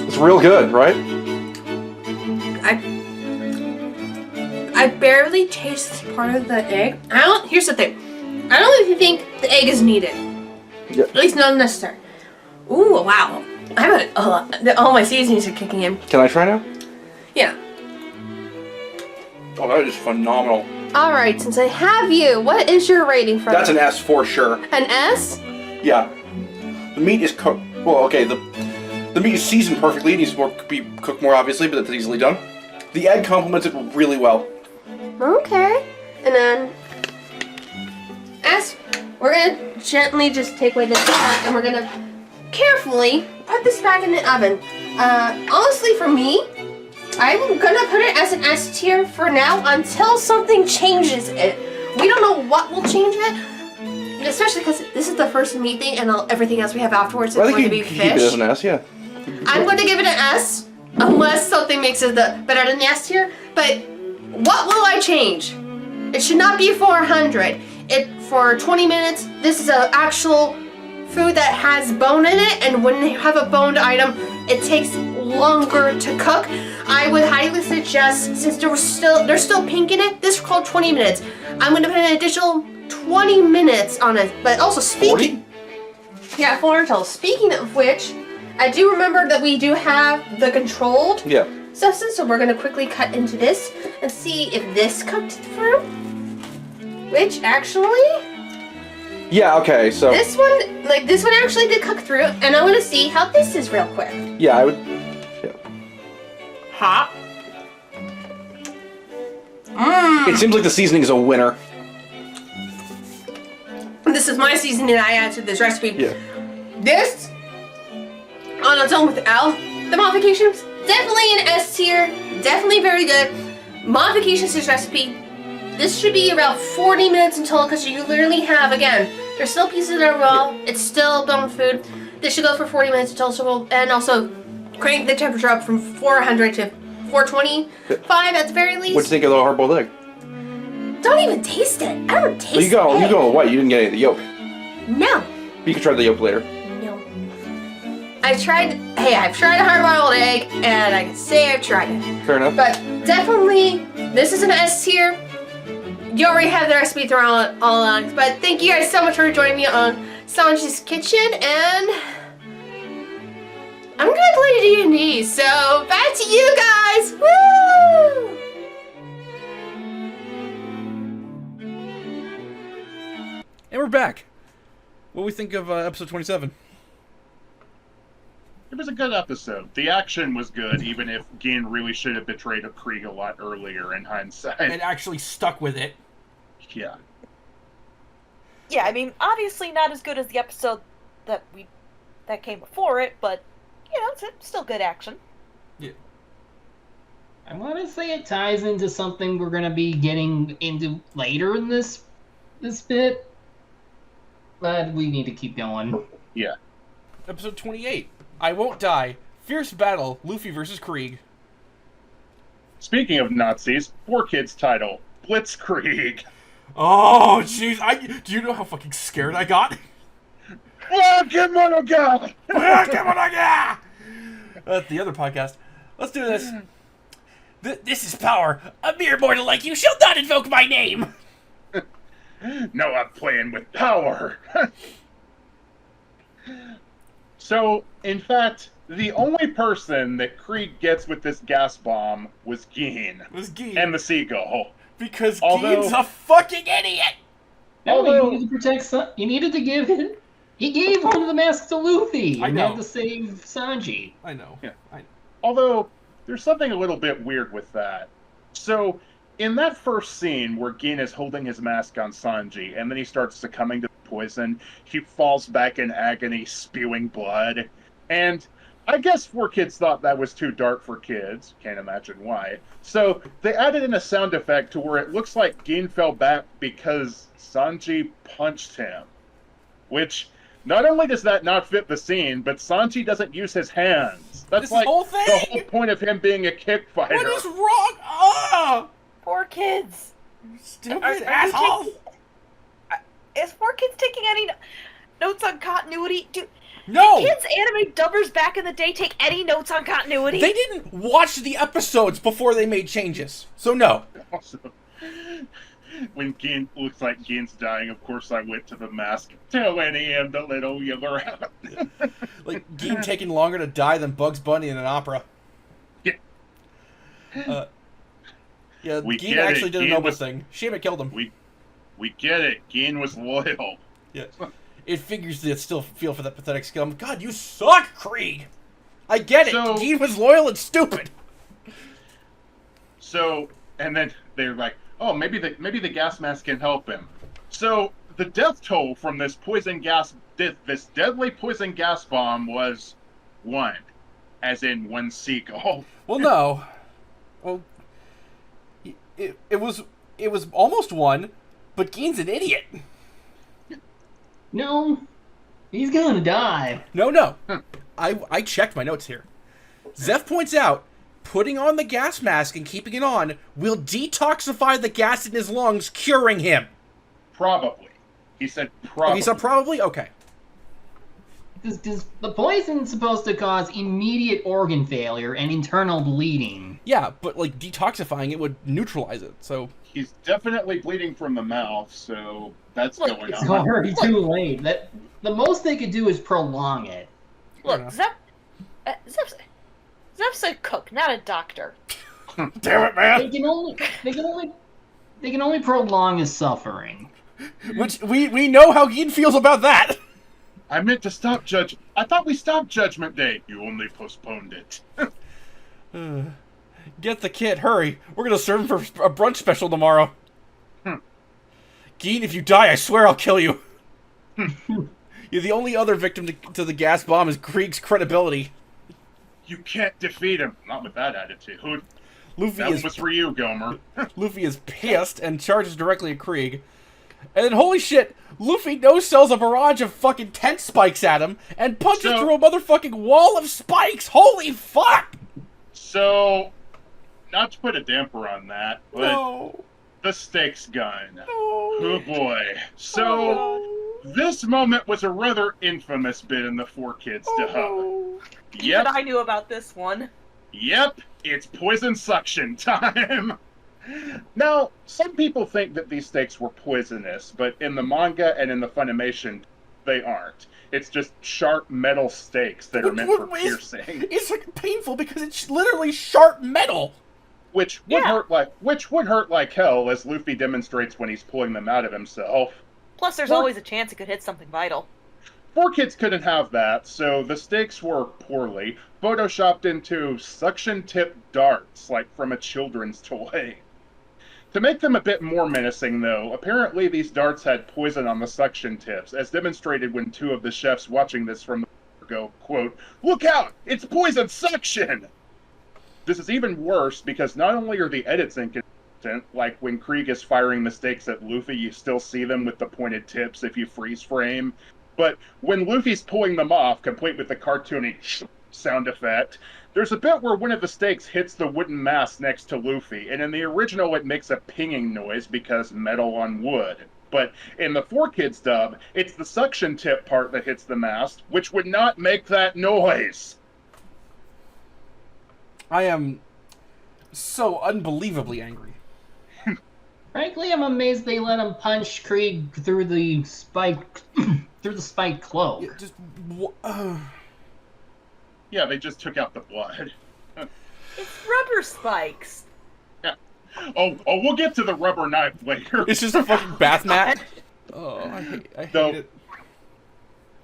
S1: It's real good, right?
S5: I barely taste part of the egg. Here's the thing. I don't even think the egg is needed.
S1: Yeah.
S5: At least not necessary. Ooh, wow. I haven't a lot. All my seasonings are kicking in.
S1: Can I try now?
S5: Yeah.
S1: Oh, that is phenomenal.
S5: Alright, since I have you, what is your rating for
S1: That's an S for sure.
S5: An S?
S1: Yeah. The meat is cooked. Well, okay, the meat is seasoned perfectly. It needs to be cooked more, obviously, but that's easily done. The egg complements it really well.
S5: Okay. And then S, we're gonna gently just take away this back and we're gonna carefully put this back in the oven. Honestly, for me, I'm gonna put it as an S tier for now until something changes it. We don't know what will change it, especially because this is the first meat thing and everything else we have afterwards is going to be fish.
S1: Keep it as an S, yeah.
S5: I'm going to give it an S unless something makes it better than the S tier. But what will I change? It should not be 400. For 20 minutes, this is an actual food that has bone in it, and when you have a boned item, it takes longer to cook. I would highly suggest, since there's still pink in it, this is called 20 minutes. I'm going to put an additional 20 minutes on it. But also speaking... 40? Yeah, 400 total. Speaking of which, I do remember that we do have the controlled substance, so we're going to quickly cut into this and see if this cooked through. Which actually...
S1: Yeah, okay, so...
S5: This one actually did cook through, and I want to see how this is real quick.
S1: Yeah, I would... Yeah.
S5: Hot.
S1: It seems like the seasoning is a winner.
S5: This is my seasoning I add to this recipe.
S1: Yeah.
S5: This, on its own without the modifications, definitely an S tier. Definitely very good. Modifications to this recipe. This should be about 40 minutes in total because you literally have, again, there's still pieces that are raw. It's still bone food. This should go for 40 minutes in total, and also crank the temperature up from 400 to 425 at the very least.
S1: What'd you think of the hard-boiled egg?
S5: Don't even taste it. I don't taste it.
S1: Well, you go white. You didn't get any of the yolk.
S5: No.
S1: You can try the yolk later.
S5: No. I've tried a hard-boiled egg, and I can say I've tried it.
S1: Fair enough.
S5: But definitely, this is an S tier. You already have the recipe thrown all along. But thank you guys so much for joining me on Sanji's Kitchen, and I'm gonna play D&D. So back to you guys. Woo!
S1: And we're back. What do we think of episode 27?
S3: It was a good episode. The action was good, even if Gin really should have betrayed Krieg a lot earlier in hindsight.
S1: And actually stuck with it.
S3: Yeah.
S2: Yeah, I mean, obviously not as good as the episode that came before it, but you know, it's still good action.
S1: Yeah.
S4: I want to say it ties into something we're gonna be getting into later in this bit, but we need to keep going.
S3: Yeah.
S1: Episode 28. I Won't Die. Fierce battle. Luffy versus Krieg.
S3: Speaking of Nazis, 4Kids title, Blitzkrieg.
S1: Oh, jeez. Do you know how fucking scared I got?
S3: That's
S1: the other podcast. Let's do this. This is power. A mere mortal like you shall not invoke my name.
S3: No, I'm playing with power. So, in fact, the only person that Krieg gets with this gas bomb was Gin. And the seagull.
S1: Because Gin's a fucking idiot!
S4: No, you needed to protect you needed to give him... He gave one of the masks to Luffy and had to save Sanji.
S1: I know.
S3: Yeah. Although, there's something a little bit weird with that. So, in that first scene where Gin is holding his mask on Sanji, and then he starts succumbing to poison, he falls back in agony, spewing blood. And I guess 4Kids thought that was too dark for kids. Can't imagine why. So they added in a sound effect to where it looks like Gin fell back because Sanji punched him. Which, not only does that not fit the scene, but Sanji doesn't use his hands. That's like the whole point of him being a kick fighter.
S1: What is wrong? Ah!
S2: 4Kids.
S1: Stupid asshole!
S2: Is 4Kids taking any notes on continuity?
S1: No!
S2: Did kids anime dubbers back in the day take any notes on continuity?
S1: They didn't watch the episodes before they made changes. So no.
S3: Also, when Gin looks like Gin's dying, of course I went to the mask, telling him the little yellow out.
S1: Like, Geen taking longer to die than Bugs Bunny in an opera.
S3: Yeah.
S1: Yeah,
S3: We
S1: Geen
S3: get
S1: actually
S3: it.
S1: did a
S3: Geen
S1: noble
S3: was-
S1: thing. Shame it killed him.
S3: We get it. Geen was loyal.
S1: Yeah. It figures that still feel for that pathetic scum. God, you suck, Krieg! I get it!
S3: So-
S1: Geen was loyal and stupid!
S3: So, and then they're like, oh, maybe the gas mask can help him. So the death toll from this this deadly poison gas bomb was 1, as in 1 seagull.
S1: Well, no. Well, it was almost 1, but Geen's an idiot.
S4: No, he's gonna die.
S1: No. I checked my notes here. Zeff points out, putting on the gas mask and keeping it on will detoxify the gas in his lungs, curing him.
S3: Probably. He said probably.
S1: Okay, so probably? Okay.
S4: Because the poison's supposed to cause immediate organ failure and internal bleeding.
S1: Yeah, but, like, detoxifying it would neutralize it, so...
S3: He's definitely bleeding from the mouth, so that's
S2: Look,
S3: going
S4: It's
S3: on.
S4: already too late. The most they could do is prolong it.
S2: Look,
S1: Yeah.
S2: Zeff's a cook, not a doctor.
S1: Damn it, man!
S4: They can only prolong his suffering.
S1: Which, we know how Geen feels about that!
S3: I meant to stop I thought we stopped Judgment Day. You only postponed it.
S1: Get the kit, hurry. We're gonna serve him for a brunch special tomorrow. Geen, if you die, I swear I'll kill you. You're the only other victim to the gas bomb is Krieg's credibility.
S3: You can't defeat him. Not with that attitude.
S1: Luffy
S3: That
S1: is
S3: was for you, Gomer.
S1: Luffy is pissed and charges directly at Krieg. And then, holy shit, Luffy no-sells a barrage of fucking tent spikes at him and punches
S3: So-
S1: through a motherfucking wall of spikes! Holy fuck!
S3: So, not to put a damper on that, but
S1: No.
S3: the stakes gun.
S1: No.
S3: Oh boy. So, this moment was a rather infamous bit in the Four Kids to Hub.
S1: Oh.
S3: Yep,
S2: Even I knew about this one.
S3: yep, it's poison suction time. Now, some people think that these stakes were poisonous, but in the manga and in the Funimation, they aren't. It's just sharp metal stakes that are meant for piercing,
S1: It's like painful because it's literally sharp metal.
S3: which would
S2: Yeah.
S3: hurt like hell, as Luffy demonstrates when he's pulling them out of himself.
S2: Plus, there's
S3: Well-
S2: always a chance it could hit something vital.
S3: Four Kids couldn't have that, so the stakes were poorly photoshopped into suction-tipped darts, like from a children's toy. To make them a bit more menacing, though, apparently these darts had poison on the suction tips, as demonstrated when 2 of the chefs watching this from the go, quote, "Look out! It's poison suction!" This is even worse because not only are the edits inconsistent, like when Krieg is firing the stakes at Luffy, you still see them with the pointed tips if you freeze frame, but when Luffy's pulling them off, complete with the cartoony sound effect, there's a bit where one of the stakes hits the wooden mast next to Luffy, and in the original it makes a pinging noise because metal on wood. But in the Four Kids dub, it's the suction tip part that hits the mast, which would not make that noise.
S1: I am so unbelievably angry.
S4: Frankly, I'm amazed they let him punch Krieg through the spike cloak.
S1: Just
S3: Yeah, they just took out the blood.
S2: It's rubber spikes.
S3: Oh, we'll get to the rubber knife later.
S1: it's just a fucking bath mat. Oh, I hate it.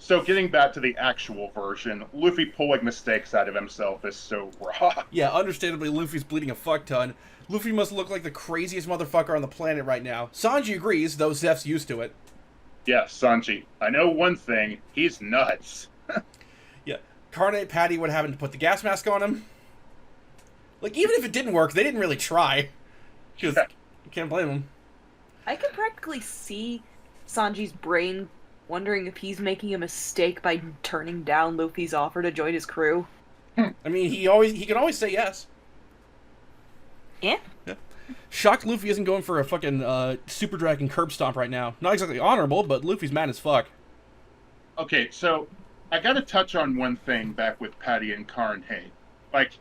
S3: So getting back to the actual version, Luffy pulling the stakes out of himself is so raw.
S1: Yeah, understandably, Luffy's bleeding a fuck ton. Luffy must look like the craziest motherfucker on the planet right now. Sanji agrees, though Zeff's used to it.
S3: Yes, Sanji, I know one thing. He's nuts.
S1: Yeah, Carnate Patty would have to put the gas mask on him. Like, even if it didn't work, they didn't really try. Because you can't blame them.
S2: I can practically see Sanji's brain wondering if he's making a mistake by turning down Luffy's offer to join his crew.
S1: I mean, he can always say yes.
S2: Yeah.
S1: Shocked Luffy isn't going for a fucking Super Dragon curb stomp right now. Not exactly honorable, but Luffy's mad as fuck.
S3: Okay, so I gotta touch on one thing back with Patty and Carnate. Like,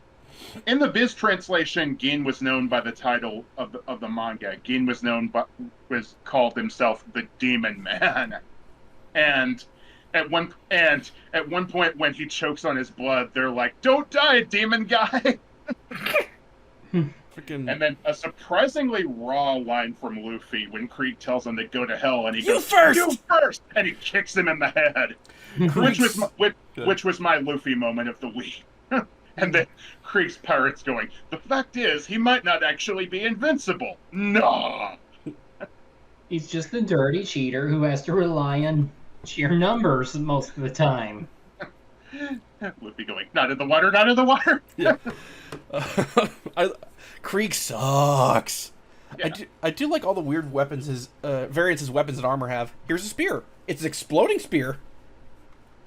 S3: in the Viz translation, Gin was known by the title of the manga. Gin was called himself the Demon Man. And At one point when he chokes on his blood, they're like, "Don't die, demon guy!"
S1: Freaking.
S3: And then a surprisingly raw line from Luffy when Krieg tells him to go to hell, and he
S1: You
S3: goes,
S1: first!
S3: "You first!" And he kicks him in the head, which was my Luffy moment of the week. And then Krieg's pirates going, "The fact is, he might not actually be invincible." Nah.
S4: He's just a dirty cheater who has to rely on sheer numbers most of the time.
S3: Luffy going, "Not in the water, not in the water."
S1: Yeah. Krieg sucks.
S3: Yeah.
S1: I do like all the weird weapons his variants his weapons and armor have. Here's a spear. It's an exploding spear.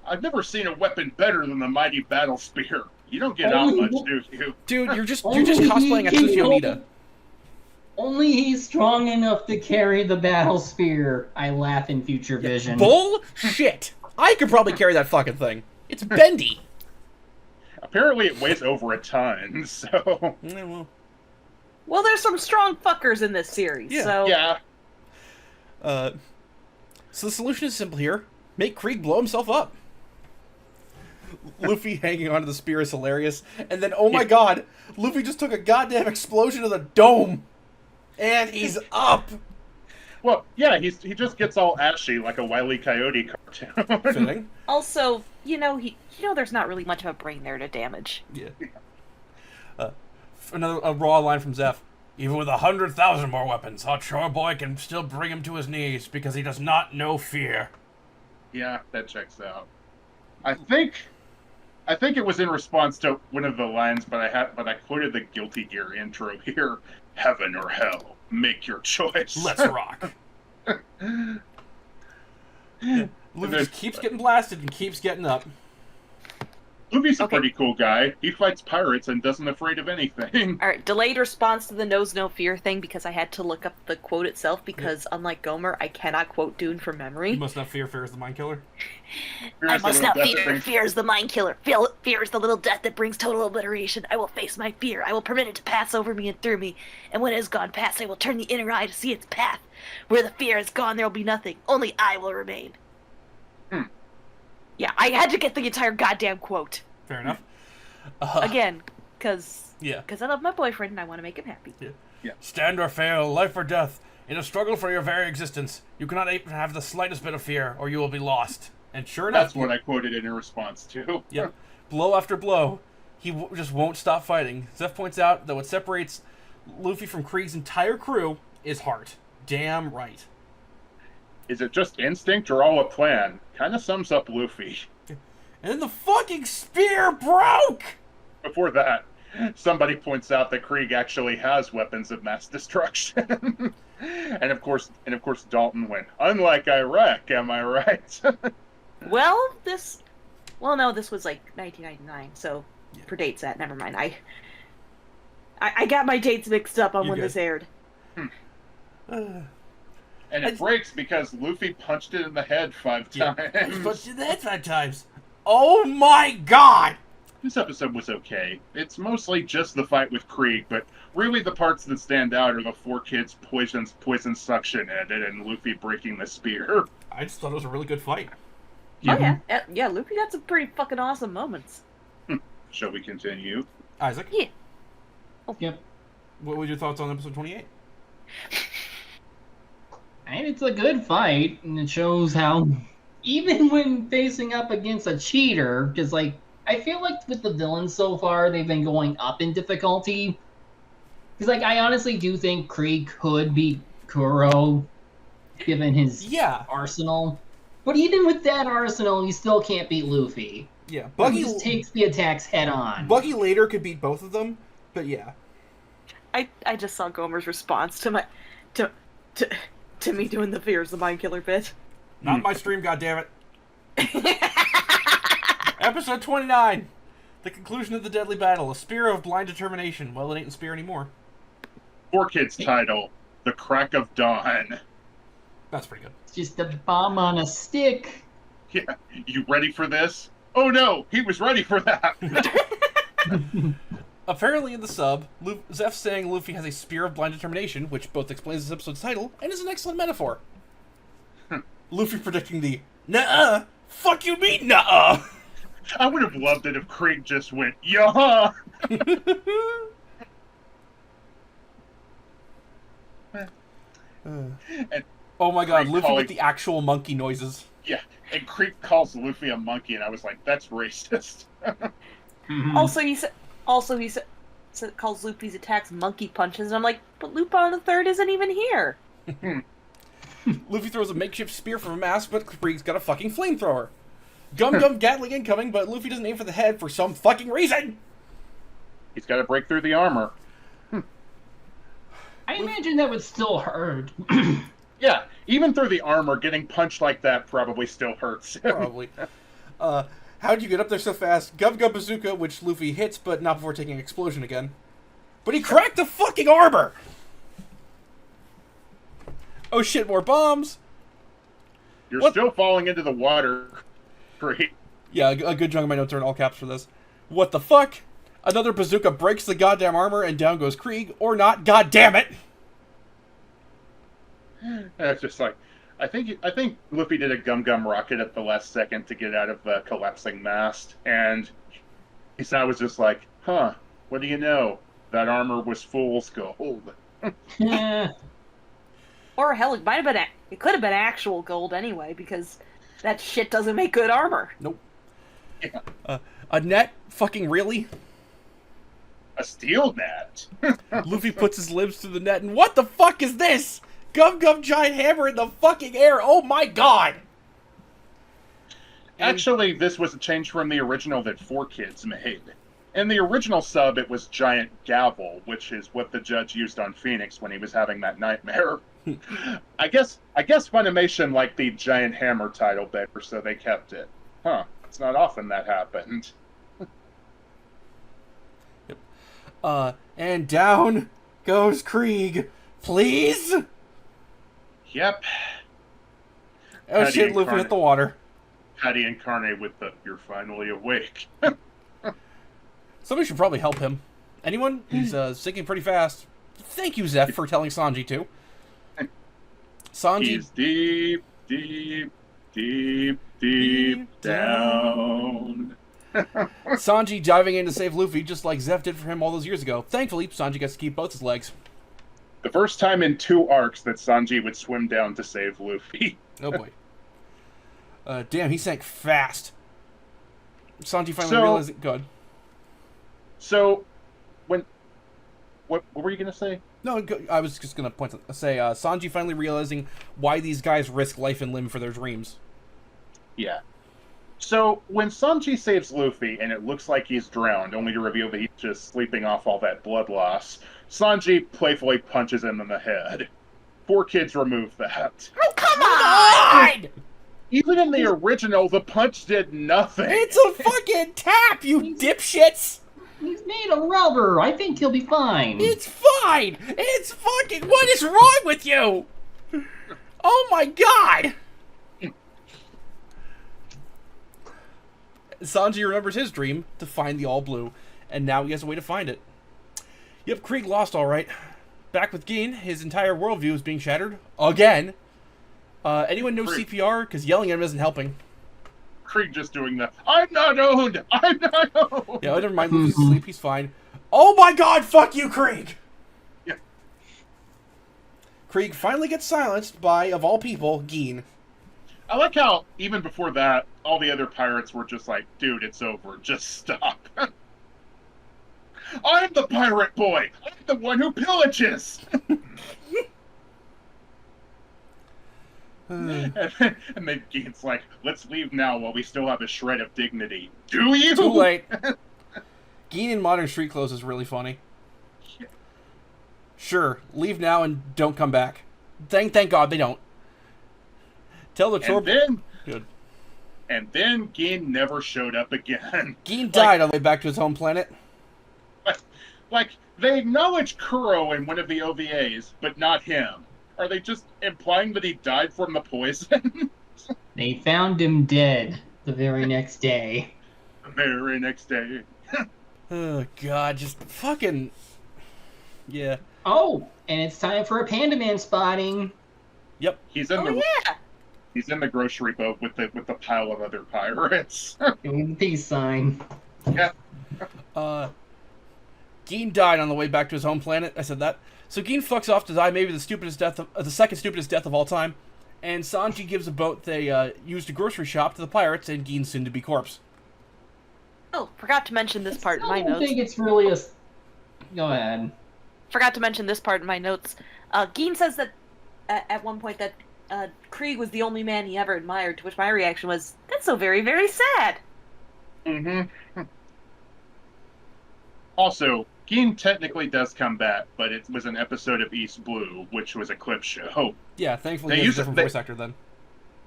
S3: I've never seen a weapon better than the mighty battle spear. You don't get out much, do you?
S1: Dude, you're just cosplaying Atsushi Onita.
S4: Only he's strong enough to carry the battle spear. I laugh in future vision.
S1: Bullshit. I could probably carry that fucking thing. It's bendy.
S3: Apparently it weighs over a ton, so...
S1: Yeah,
S2: Well, there's some strong fuckers in this series,
S1: Yeah.
S2: so...
S3: Yeah.
S1: So the solution is simple here. Make Krieg blow himself up. Luffy hanging onto the spear is hilarious. And then, oh my god, Luffy just took a goddamn explosion of the dome. And he's up.
S3: Well, yeah, he just gets all ashy like a Wile E. Coyote cartoon.
S1: Fitting.
S2: Also, there's not really much of a brain there to damage.
S1: Yeah. A raw line from Zeff. Even with 100,000 more weapons, our chore boy can still bring him to his knees because he does not know fear.
S3: Yeah, that checks out. I think it was in response to one of the lines, but I quoted the Guilty Gear intro here. Heaven or hell, make your choice.
S1: Let's rock. Yeah. Luffy just keeps getting blasted and keeps getting up.
S3: Luffy's a pretty cool guy. He fights pirates and doesn't afraid of anything.
S2: Alright, delayed response to the knows no fear thing because I had to look up the quote itself because unlike Gomer, I cannot quote Dune from memory.
S1: You must not fear, fear is the mind killer.
S2: I must not fear, fear is the mind killer. Fear is the little death that brings total obliteration. I will face my fear. I will permit it to pass over me and through me. And when it has gone past, I will turn the inner eye to see its path. Where the fear is gone, there will be nothing. Only I will remain. Yeah, I had to get the entire goddamn quote.
S1: Fair enough.
S2: Again, because
S1: I
S2: love my boyfriend and I want to make him happy.
S1: Yeah. Stand or fail, life or death. In a struggle for your very existence, you cannot even have the slightest bit of fear, or you will be lost. And sure enough...
S3: That's what I quoted in response to.
S1: Yeah. Blow after blow, he just won't stop fighting. Zeff points out that what separates Luffy from Krieg's entire crew is heart. Damn right.
S3: Is it just instinct or all a plan? Kind of sums up Luffy.
S1: And then the fucking spear broke!
S3: Before that, somebody points out that Krieg actually has weapons of mass destruction. and of course Dalton went, "Unlike Iraq, am I right?"
S2: Well, this was like 1999, so predates that. Never mind. I got my dates mixed up on when this aired.
S3: And it breaks because Luffy punched it in the head 5 times.
S1: Punched it in the head 5 times. Oh my god!
S3: This episode was okay. It's mostly just the fight with Krieg, but really the parts that stand out are the 4 kids poison suction at it and Luffy breaking the spear.
S1: I just thought it was a really good fight.
S2: Oh yeah, Luffy got some pretty fucking awesome moments.
S3: Shall we continue?
S1: Isaac?
S2: Yeah.
S4: Yep.
S1: What were your thoughts on episode 28?
S4: And it's a good fight, and it shows how, even when facing up against a cheater, because, like, I feel like with the villains so far, they've been going up in difficulty. Because, like, I honestly do think Krieg could beat Kuro, given his arsenal. But even with that arsenal, you still can't beat Luffy.
S1: Yeah,
S4: Buggy just takes the attacks head on.
S1: Buggy later could beat both of them, but yeah.
S2: I just saw Gomer's response to my to me doing the fears the mind killer bit.
S1: Not my stream, goddammit. Episode 29. The conclusion of the deadly battle. A spear of blind determination. Well, it ain't a spear anymore.
S3: 4 kids title. The Crack of Dawn.
S1: That's pretty good.
S4: It's just a bomb on a stick.
S3: Yeah. You ready for this? Oh no, he was ready for that.
S1: Apparently in the sub, Zeff's saying Luffy has a spear of blind determination, which both explains this episode's title and is an excellent metaphor. Luffy predicting the nuh-uh Fuck you mean, nuh-uh?
S3: I would have loved it if Krieg just went, yeah. And
S1: Oh my god,
S3: Krieg
S1: Luffy
S3: calling-
S1: with the actual monkey noises.
S3: Yeah, and Krieg calls Luffy a monkey, and I was like, that's racist.
S2: Also, he calls Luffy's attacks monkey punches, and I'm like, but Lupin the Third isn't even here.
S1: Luffy throws a makeshift spear from a mask, but Krieg's got a fucking flamethrower. Gum Gatling incoming, but Luffy doesn't aim for the head for some fucking reason.
S3: He's got to break through the armor.
S4: I imagine that would still hurt.
S3: Yeah, even through the armor, getting punched like that probably still hurts.
S1: Probably. How'd you get up there so fast? Gum Bazooka, which Luffy hits, but not before taking explosion again. But he cracked the fucking armor! Oh shit, more bombs!
S3: You're
S1: What?
S3: still falling into the water. Great.
S1: Yeah, a good chunk of my notes are in all caps for this. What the fuck? Another bazooka breaks the goddamn armor and down goes Krieg, or not, god damn it!
S3: And it's just like, I think Luffy did a gum rocket at the last second to get out of the collapsing mast, and I was just like, huh, what do you know? That armor was fool's gold.
S4: Yeah.
S2: Or hell, it could have been actual gold anyway, because that shit doesn't make good armor.
S1: Nope.
S3: Yeah.
S1: A net? Fucking really?
S3: A steel net.
S1: Luffy puts his limbs through the net, and what the fuck is this? Gum giant hammer in the fucking air, oh my god!
S3: Actually, this was a change from the original that 4Kids made. In the original sub, it was Giant Gavel, which is what the judge used on Phoenix when he was having that nightmare. I guess Funimation liked the Giant Hammer title better, so they kept it. Huh, it's not often that happened.
S1: And down goes Krieg. Please?
S3: Yep.
S1: Oh
S3: Patty
S1: shit, Luffy
S3: incarnate.
S1: hit the water.
S3: Patty incarnate with the, you're finally awake.
S1: Somebody should probably help him. Anyone? He's sinking pretty fast. Thank you, Zeff, for telling Sanji to. Sanji...
S3: He's deep, deep, deep, deep down.
S1: Sanji diving in to save Luffy just like Zeff did for him all those years ago. Thankfully, Sanji gets to keep both his legs.
S3: The first time in 2 arcs that Sanji would swim down to save Luffy.
S1: Oh boy. Damn, he sank fast. Sanji finally
S3: So-
S1: realized it. Good.
S3: So, what were you gonna say?
S1: No, I was just gonna say Sanji finally realizing why these guys risk life and limb for their dreams.
S3: Yeah. So, when Sanji saves Luffy and it looks like he's drowned, only to reveal that he's just sleeping off all that blood loss, Sanji playfully punches him in the head. 4Kids remove that.
S2: Oh, come on!
S3: Even in the original, the punch did nothing.
S1: It's a fucking tap, you dipshits!
S4: He's made of rubber. I think he'll be fine.
S1: It's fine! It's fucking... What is wrong with you? Oh my god! Sanji remembers his dream to find the All Blue, and now he has a way to find it. Yep, Krieg lost alright. Back with Gin, his entire worldview is being shattered. Again. Anyone know
S3: Krieg.
S1: CPR? Because yelling at him isn't helping.
S3: Krieg just doing the, I'm not owned! I'm not owned!
S1: Yeah, never mind, Luffy's asleep, he's fine. Oh my god, fuck you, Krieg!
S3: Yeah.
S1: Krieg finally gets silenced by, of all people, Gin.
S3: I like how, even before that, all the other pirates were just like, dude, it's over. Just stop. I'm the pirate boy! I'm the one who pillages! And then Gin's like, let's leave now while we still have a shred of dignity. Do you?
S1: Too late. Gin in modern street clothes is really funny. Sure, leave now and don't come back. Thank God they don't. Tell the troll... Good.
S3: And then Gin never showed up again.
S1: Gin died on the way back to his home planet.
S3: Like, they acknowledge Kuro in one of the OVAs, but not him. Are they just implying that he died from the poison?
S4: They found him dead the very next day.
S3: The very next day.
S1: Oh god, just fucking... Yeah.
S4: Oh, and it's time for a Panda Man spotting.
S1: Yep.
S3: He's in
S2: Oh,
S3: the
S2: yeah!
S3: He's in the grocery boat with the pile of other pirates.
S4: Doing the peace sign.
S3: Yeah.
S1: Geen died on the way back to his home planet. I said that. So Geen fucks off to die, maybe the second stupidest death of all time. And Sanji gives a boat they used to grocery shop to the pirates and Geen's soon-to-be corpse.
S2: Oh, forgot to mention this part in my
S4: I don't
S2: notes.
S4: think it's really a... Go ahead.
S2: Forgot to mention this part in my notes. Geen says that at one point that Krieg was the only man he ever admired, to which my reaction was, that's so very, very sad.
S3: Mm-hmm. Also, Geen technically does come back, but it was an episode of East Blue, which was a clip show.
S1: Yeah, thankfully
S3: They
S1: he has a
S3: use-
S1: different
S3: they-
S1: voice actor then.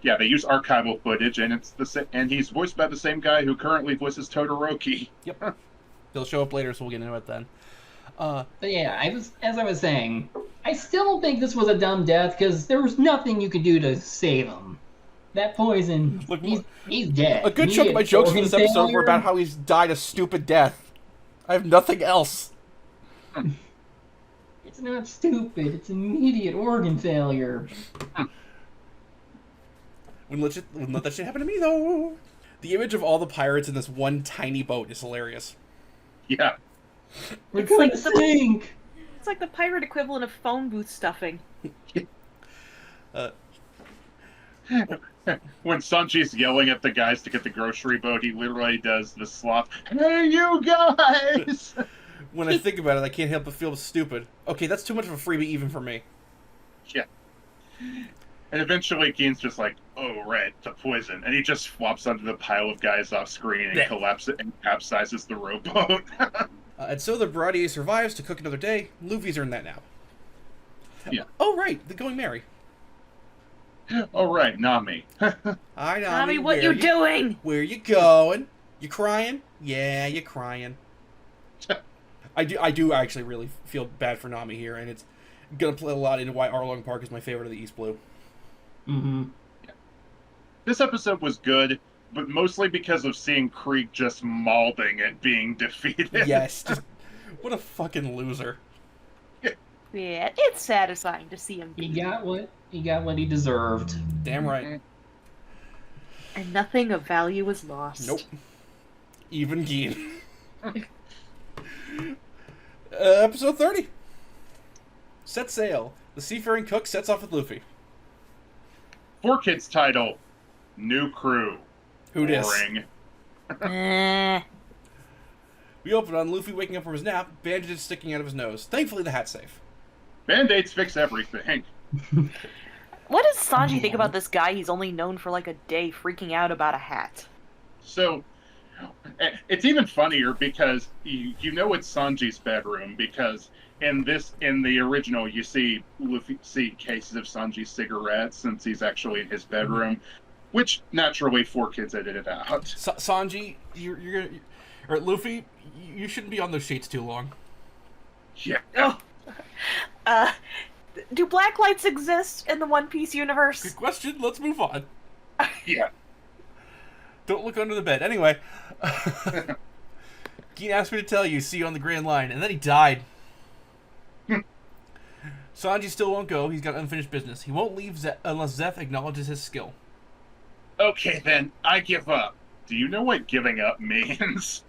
S3: Yeah, they use archival footage, and and he's voiced by the same guy who currently voices Todoroki.
S1: Yep. They'll show up later, so we'll get into it then.
S4: But yeah, as I was saying, I still think this was a dumb death because there was nothing you could do to save him. That poison,
S1: Look,
S4: he's dead.
S1: A good
S4: He
S1: chunk of my
S4: had
S1: jokes for
S4: organ
S1: this episode were
S4: failure.
S1: about how he's died a stupid death. I have nothing else.
S4: It's not stupid. It's immediate organ failure.
S1: Wouldn't let that shit happen to me, though. The image of all the pirates in this one tiny boat is hilarious.
S3: Yeah.
S4: We're
S2: It's
S4: gonna
S2: like the-
S4: sink.
S2: It's like the pirate equivalent of phone booth stuffing.
S3: When Sanji's yelling at the guys to get the grocery boat, he literally does the sloth. Hey, you guys!
S1: When I think about it, I can't help but feel stupid. Okay, that's too much of a freebie even for me.
S3: Yeah. And eventually, Geen's just like, "Oh, right, the poison," and he just flops onto the pile of guys off screen and
S1: Yeah.
S3: collapses and capsizes the rowboat.
S1: And so the Baratie survives to cook another day. Luffy's earned that now.
S3: Yeah.
S1: Oh, right, the Going Merry.
S3: Oh, right, Nami.
S1: Hi, Nami.
S2: Nami, what
S1: where
S2: you doing?
S1: Where you going? You crying? Yeah, you crying. I do actually really feel bad for Nami here, and it's gonna play a lot into why Arlong Park is my favorite of the East Blue.
S4: Mm-hmm.
S3: This episode was good, but mostly because of seeing Krieg just mauling at being defeated.
S1: Yes, just what a fucking loser.
S2: Yeah, it's satisfying to see him
S4: He
S2: beat.
S4: got what he deserved.
S1: Damn right.
S2: And nothing of value was lost.
S1: Nope. Even Geen. Episode 30. Set sail. The seafaring cook sets off with Luffy.
S3: 4Kids title, New Crew.
S1: Who dis?
S3: Boring.
S2: Eh.
S1: We open on Luffy waking up from his nap, bandages sticking out of his nose. Thankfully, the hat's safe.
S3: Band-Aids fix everything.
S2: What does Sanji think about this guy he's only known for like a day freaking out about a hat?
S3: So, it's even funnier because you know it's Sanji's bedroom because in the original you see Luffy see cases of Sanji's cigarettes since he's actually in his bedroom, which naturally 4Kids edited out.
S1: Sanji, you're gonna, or Luffy, you shouldn't be on those sheets too long.
S3: Yeah.
S2: Do black lights exist in the One Piece universe?
S1: Good question. Let's move on.
S3: Yeah.
S1: Don't look under the bed. Anyway, Geen asked me to tell you, see you on the Grand Line, and then he died. Sanji still won't go. He's got unfinished business. He won't leave unless Zeff acknowledges his skill.
S3: Okay then, I give up. Do you know what giving up means?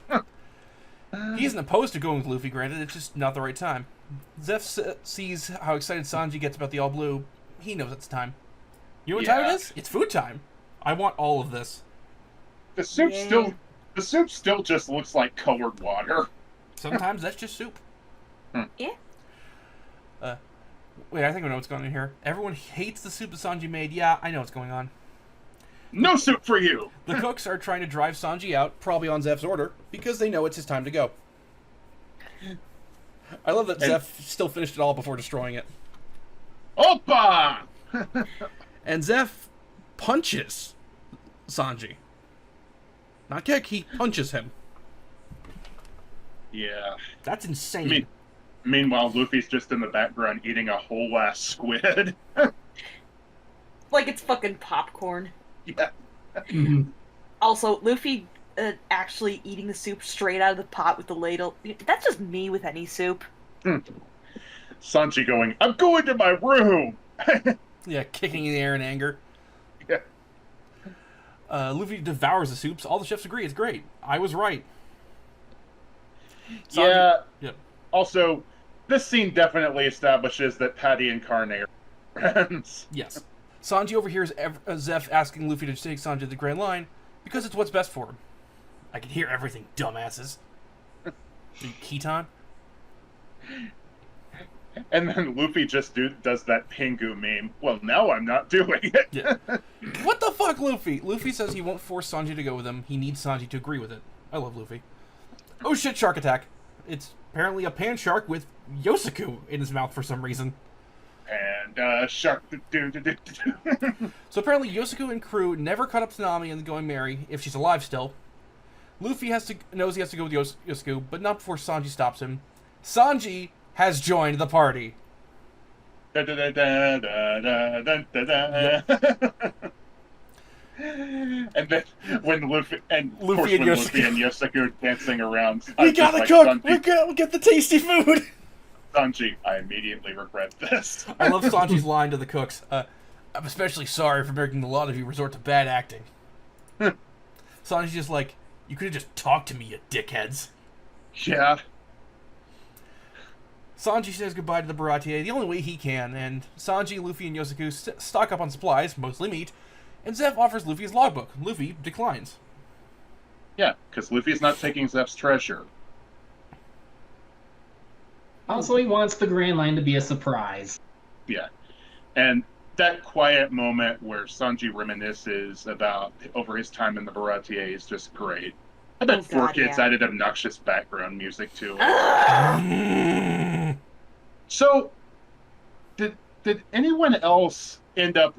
S1: He isn't opposed to going with Luffy, granted. It's just not the right time. Zeff sees how excited Sanji gets about the All Blue. He knows it's time. You know what time it
S3: Yeah.
S1: is? It's food time. I want all of this.
S3: The soup
S2: Yeah.
S3: still just looks like colored water.
S1: Sometimes that's just soup.
S2: Yeah.
S1: Wait, I think I know what's going on here. Everyone hates the soup that Sanji made. Yeah, I know what's going on.
S3: No soup for you.
S1: The cooks are trying to drive Sanji out, probably on Zeff's order, because they know it's his time to go. I love that
S3: And-
S1: Zeff still finished it all before destroying it.
S3: Oppa!
S1: And Zeff punches Sanji. Not kick, he punches him.
S3: Yeah.
S1: That's insane.
S3: Meanwhile, Luffy's just in the background eating a whole ass squid.
S2: Like it's fucking popcorn.
S3: Yeah.
S4: Mhm.
S2: Also, Luffy actually eating the soup straight out of the pot with the ladle. That's just me with any soup.
S3: Sanji going, I'm going to my room!
S1: Yeah, kicking in the air in anger.
S3: Yeah.
S1: Luffy devours the soups. All the chefs agree it's great. I was right. Sanji,
S3: Yeah.
S1: Yep.
S3: Also, this scene definitely establishes that Patty and Carne are friends.
S1: Yes. Sanji overhears Zeff asking Luffy to take Sanji to the Grand Line because it's what's best for him. I can hear everything, dumbasses. Keaton?
S3: And then Luffy just does that Pingu meme. Well, now I'm not doing it.
S1: Yeah. What the fuck, Luffy? Luffy says he won't force Sanji to go with him. He needs Sanji to agree with it. I love Luffy. Oh shit, shark attack. It's apparently a pan shark with Yosaku in his mouth for some reason.
S3: And shark.
S1: So apparently Yosaku and crew never caught up to Nami and the Going Merry, if she's alive still. Luffy knows he has to go with Yosaku, but not before Sanji stops him. Sanji has joined the party.
S3: Yep. And then when Luffy and Yosaku are dancing around,
S1: We gotta cook! We gotta get the tasty food!
S3: Sanji, I immediately regret this.
S1: I love Sanji's line to the cooks. I'm especially sorry for making a lot of you resort to bad acting. Sanji's just like, you could have just talked to me, you dickheads.
S3: Yeah.
S1: Sanji says goodbye to the Baratie the only way he can, and Sanji, Luffy, and Yosaku stock up on supplies, mostly meat, and Zeff offers Luffy his logbook. Luffy declines.
S3: Yeah, because Luffy's not taking Zeff's treasure.
S4: Also, he wants the Grand Line to be a surprise.
S3: Yeah. And that quiet moment where Sanji reminisces over his time in the Baratie is just great. I bet Four Kids added obnoxious background music to it. So, did anyone else end up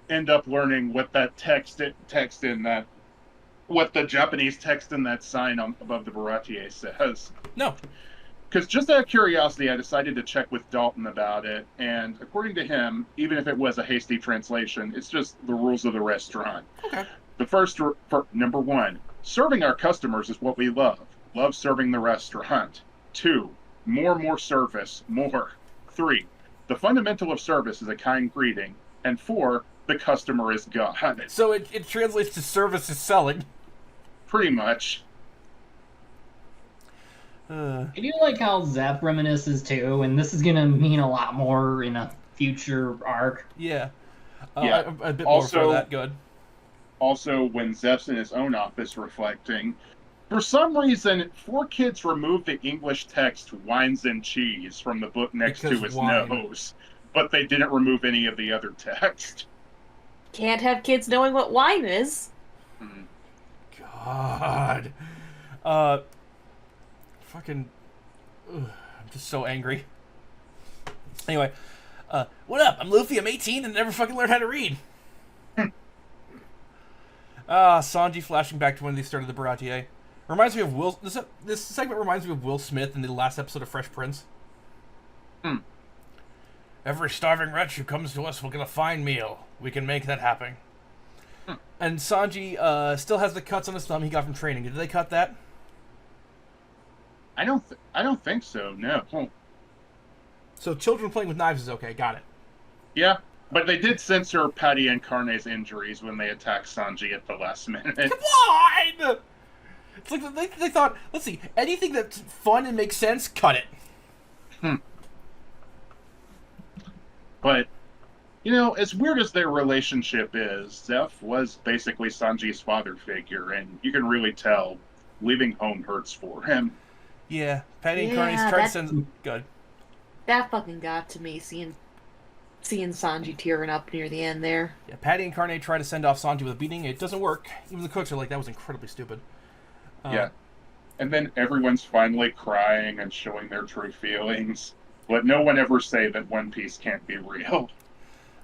S3: learning what that text in that, what the Japanese text in that sign above the Baratie says?
S1: No.
S3: Because just out of curiosity, I decided to check with Dalton about it, and according to him, even if it was a hasty translation, it's just the rules of the restaurant.
S1: Okay.
S3: The first, number one, serving our customers is what we love. Love serving the restaurant. 2, more service, more. 3, the fundamental of service is a kind greeting. And 4, the customer is God.
S1: So it translates to service is selling.
S3: Pretty much.
S4: I do like how Zeff reminisces too, and this is gonna mean a lot more in a future arc.
S1: Yeah.
S3: Yeah.
S1: A bit more for that. Good.
S3: Also, when Zeff's in his own office reflecting, for some reason, Four Kids removed the English text "wines and cheese" from the book next to his nose, but they didn't remove any of the other text.
S2: Can't have kids knowing what wine is.
S1: God. Fucking. I'm just so angry. Anyway, what up? I'm Luffy. I'm 18 and never fucking learned how to read. Sanji flashing back to when they started the Baratie. Reminds me of Will. This segment reminds me of Will Smith in the last episode of Fresh Prince. Every starving wretch who comes to us will get a fine meal. We can make that happen. And Sanji still has the cuts on his thumb he got from training. Did they cut that?
S3: I don't think so. No.
S1: So children playing with knives is okay. Got it.
S3: Yeah, but they did censor Patty and Carne's injuries when they attacked Sanji at the last minute.
S1: Come on! It's like they thought, let's see, anything that's fun and makes sense, cut it.
S3: But, as weird as their relationship is, Zeff was basically Sanji's father figure, and you can really tell leaving home hurts for him.
S1: Yeah, Patty and Carney's tried to send... Good.
S2: That fucking got to me, seeing Sanji tearing up near the end there.
S1: Yeah, Patty and Carney try to send off Sanji with a beating. It doesn't work. Even the cooks are like, that was incredibly stupid.
S3: Yeah. And then everyone's finally crying and showing their true feelings. Let no one ever say that One Piece can't be real.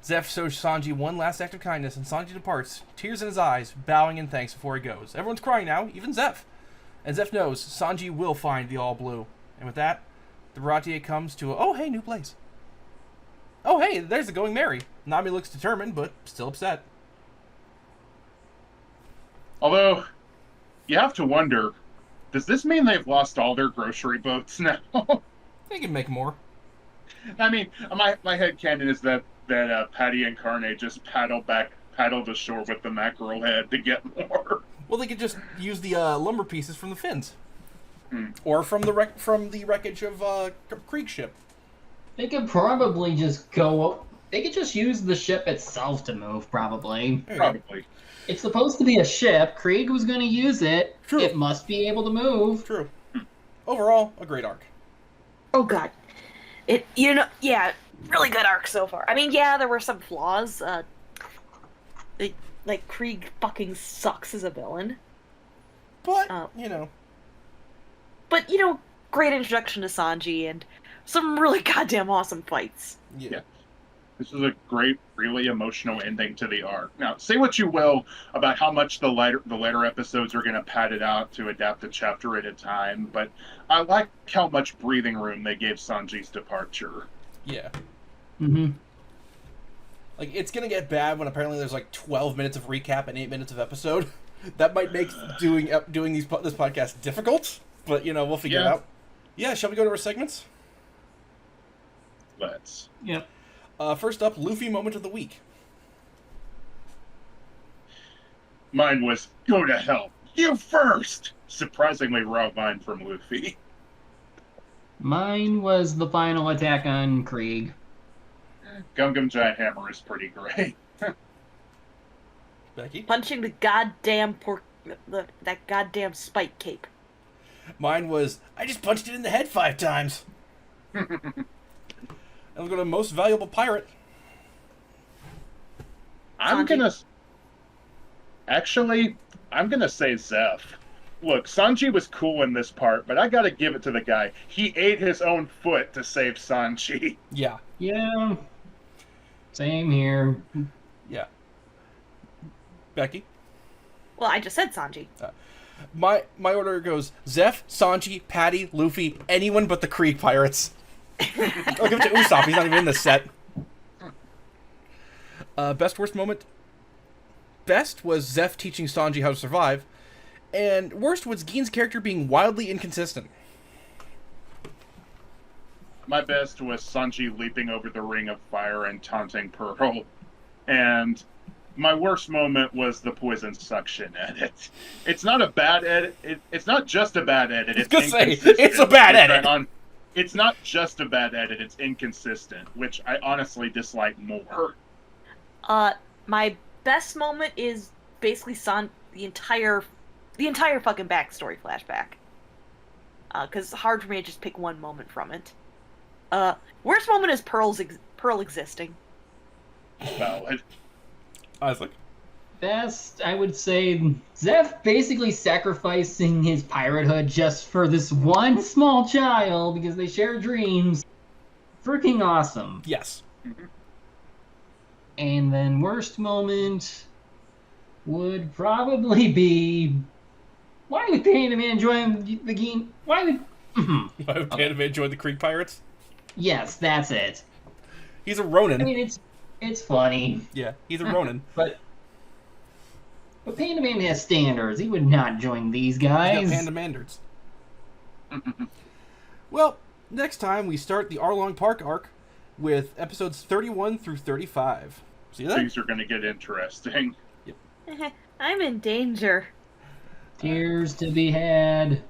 S1: Zeff shows Sanji one last act of kindness, and Sanji departs, tears in his eyes, bowing in thanks before he goes. Everyone's crying now, even Zeff. And Zeff knows Sanji will find the All Blue. And with that, the Baratie comes to a, new place. Oh, hey, there's the Going Merry. Nami looks determined, but still upset.
S3: Although, you have to wonder, does this mean they've lost all their grocery boats now?
S1: They can make more.
S3: I mean, my headcanon is that Patty and Carne just paddle back paddle to shore with the mackerel head to get more.
S1: Well, they could just use the lumber pieces from the fins, or from the wreckage of Krieg ship.
S4: They could probably just go. They could just use the ship itself to move, probably.
S3: Probably.
S4: It's supposed to be a ship. Krieg was going to use it.
S1: True.
S4: It must be able to move.
S1: True. Overall, a great arc.
S2: Oh god. Really good arc so far. I mean, yeah, there were some flaws. Like Krieg fucking sucks as a villain.
S1: But,
S2: But, great introduction to Sanji and some really goddamn awesome fights.
S1: Yeah.
S3: This is a great, really emotional ending to the arc. Now, say what you will about how much the later episodes are going to pad it out to adapt a chapter at a time, but I like how much breathing room they gave Sanji's departure.
S1: Yeah.
S4: Mm-hmm.
S1: Like, it's gonna get bad when apparently there's like 12 minutes of recap and 8 minutes of episode. That might make doing this podcast difficult, but we'll figure it out. Yeah, shall we go to our segments?
S3: Let's.
S4: Yep.
S1: First up, Luffy moment of the week.
S3: Mine was go to hell. You first. Surprisingly raw line from Luffy.
S4: Mine was the final attack on Krieg.
S3: Gum Gum Giant Hammer is pretty great.
S1: Becky?
S2: Punching the goddamn that goddamn spike cape.
S1: Mine was, I just punched it in the head 5 times. And we'll go to most valuable pirate.
S3: I'm gonna say Zeff. Look, Sanji was cool in this part, but I gotta give it to the guy. He ate his own foot to save Sanji.
S1: Yeah.
S4: Yeah. Same here.
S1: Yeah. Becky?
S2: Well, I just said Sanji.
S1: My order goes Zeff, Sanji, Patty, Luffy, anyone but the Krieg pirates. I'll give it to Usopp. He's not even in this set. Best worst moment. Best was Zeff teaching Sanji how to survive, and worst was Gein's character being wildly inconsistent.
S3: My best was Sanji leaping over the ring of fire and taunting Pearl, and my worst moment was the poison suction edit. It's not a bad edit. It's not just a bad edit. It's inconsistent.
S1: It's a bad edit.
S3: It's not just a bad edit. It's inconsistent, which I honestly dislike more.
S2: My best moment is basically the entire fucking backstory flashback. Because it's hard for me to just pick one moment from it. Worst moment is Pearl existing.
S3: Valid.
S1: Isaac?
S4: Best, I would say, Zeff basically sacrificing his piratehood just for this one small child because they share dreams. Freaking awesome.
S1: Yes.
S4: And then worst moment would probably be... Why would Panda Man join the game? Why would
S1: Panda Man join the Krieg pirates?
S4: Yes, that's it.
S1: He's a Ronin.
S4: I mean, it's funny.
S1: Yeah, he's a Ronin.
S4: But Panda Man has standards. He would not join these guys.
S1: He's got Panda Mandards. Well, next time we start the Arlong Park arc with episodes 31 through 35. See that?
S3: Things are going to get interesting.
S2: I'm in danger.
S4: Tears to be had.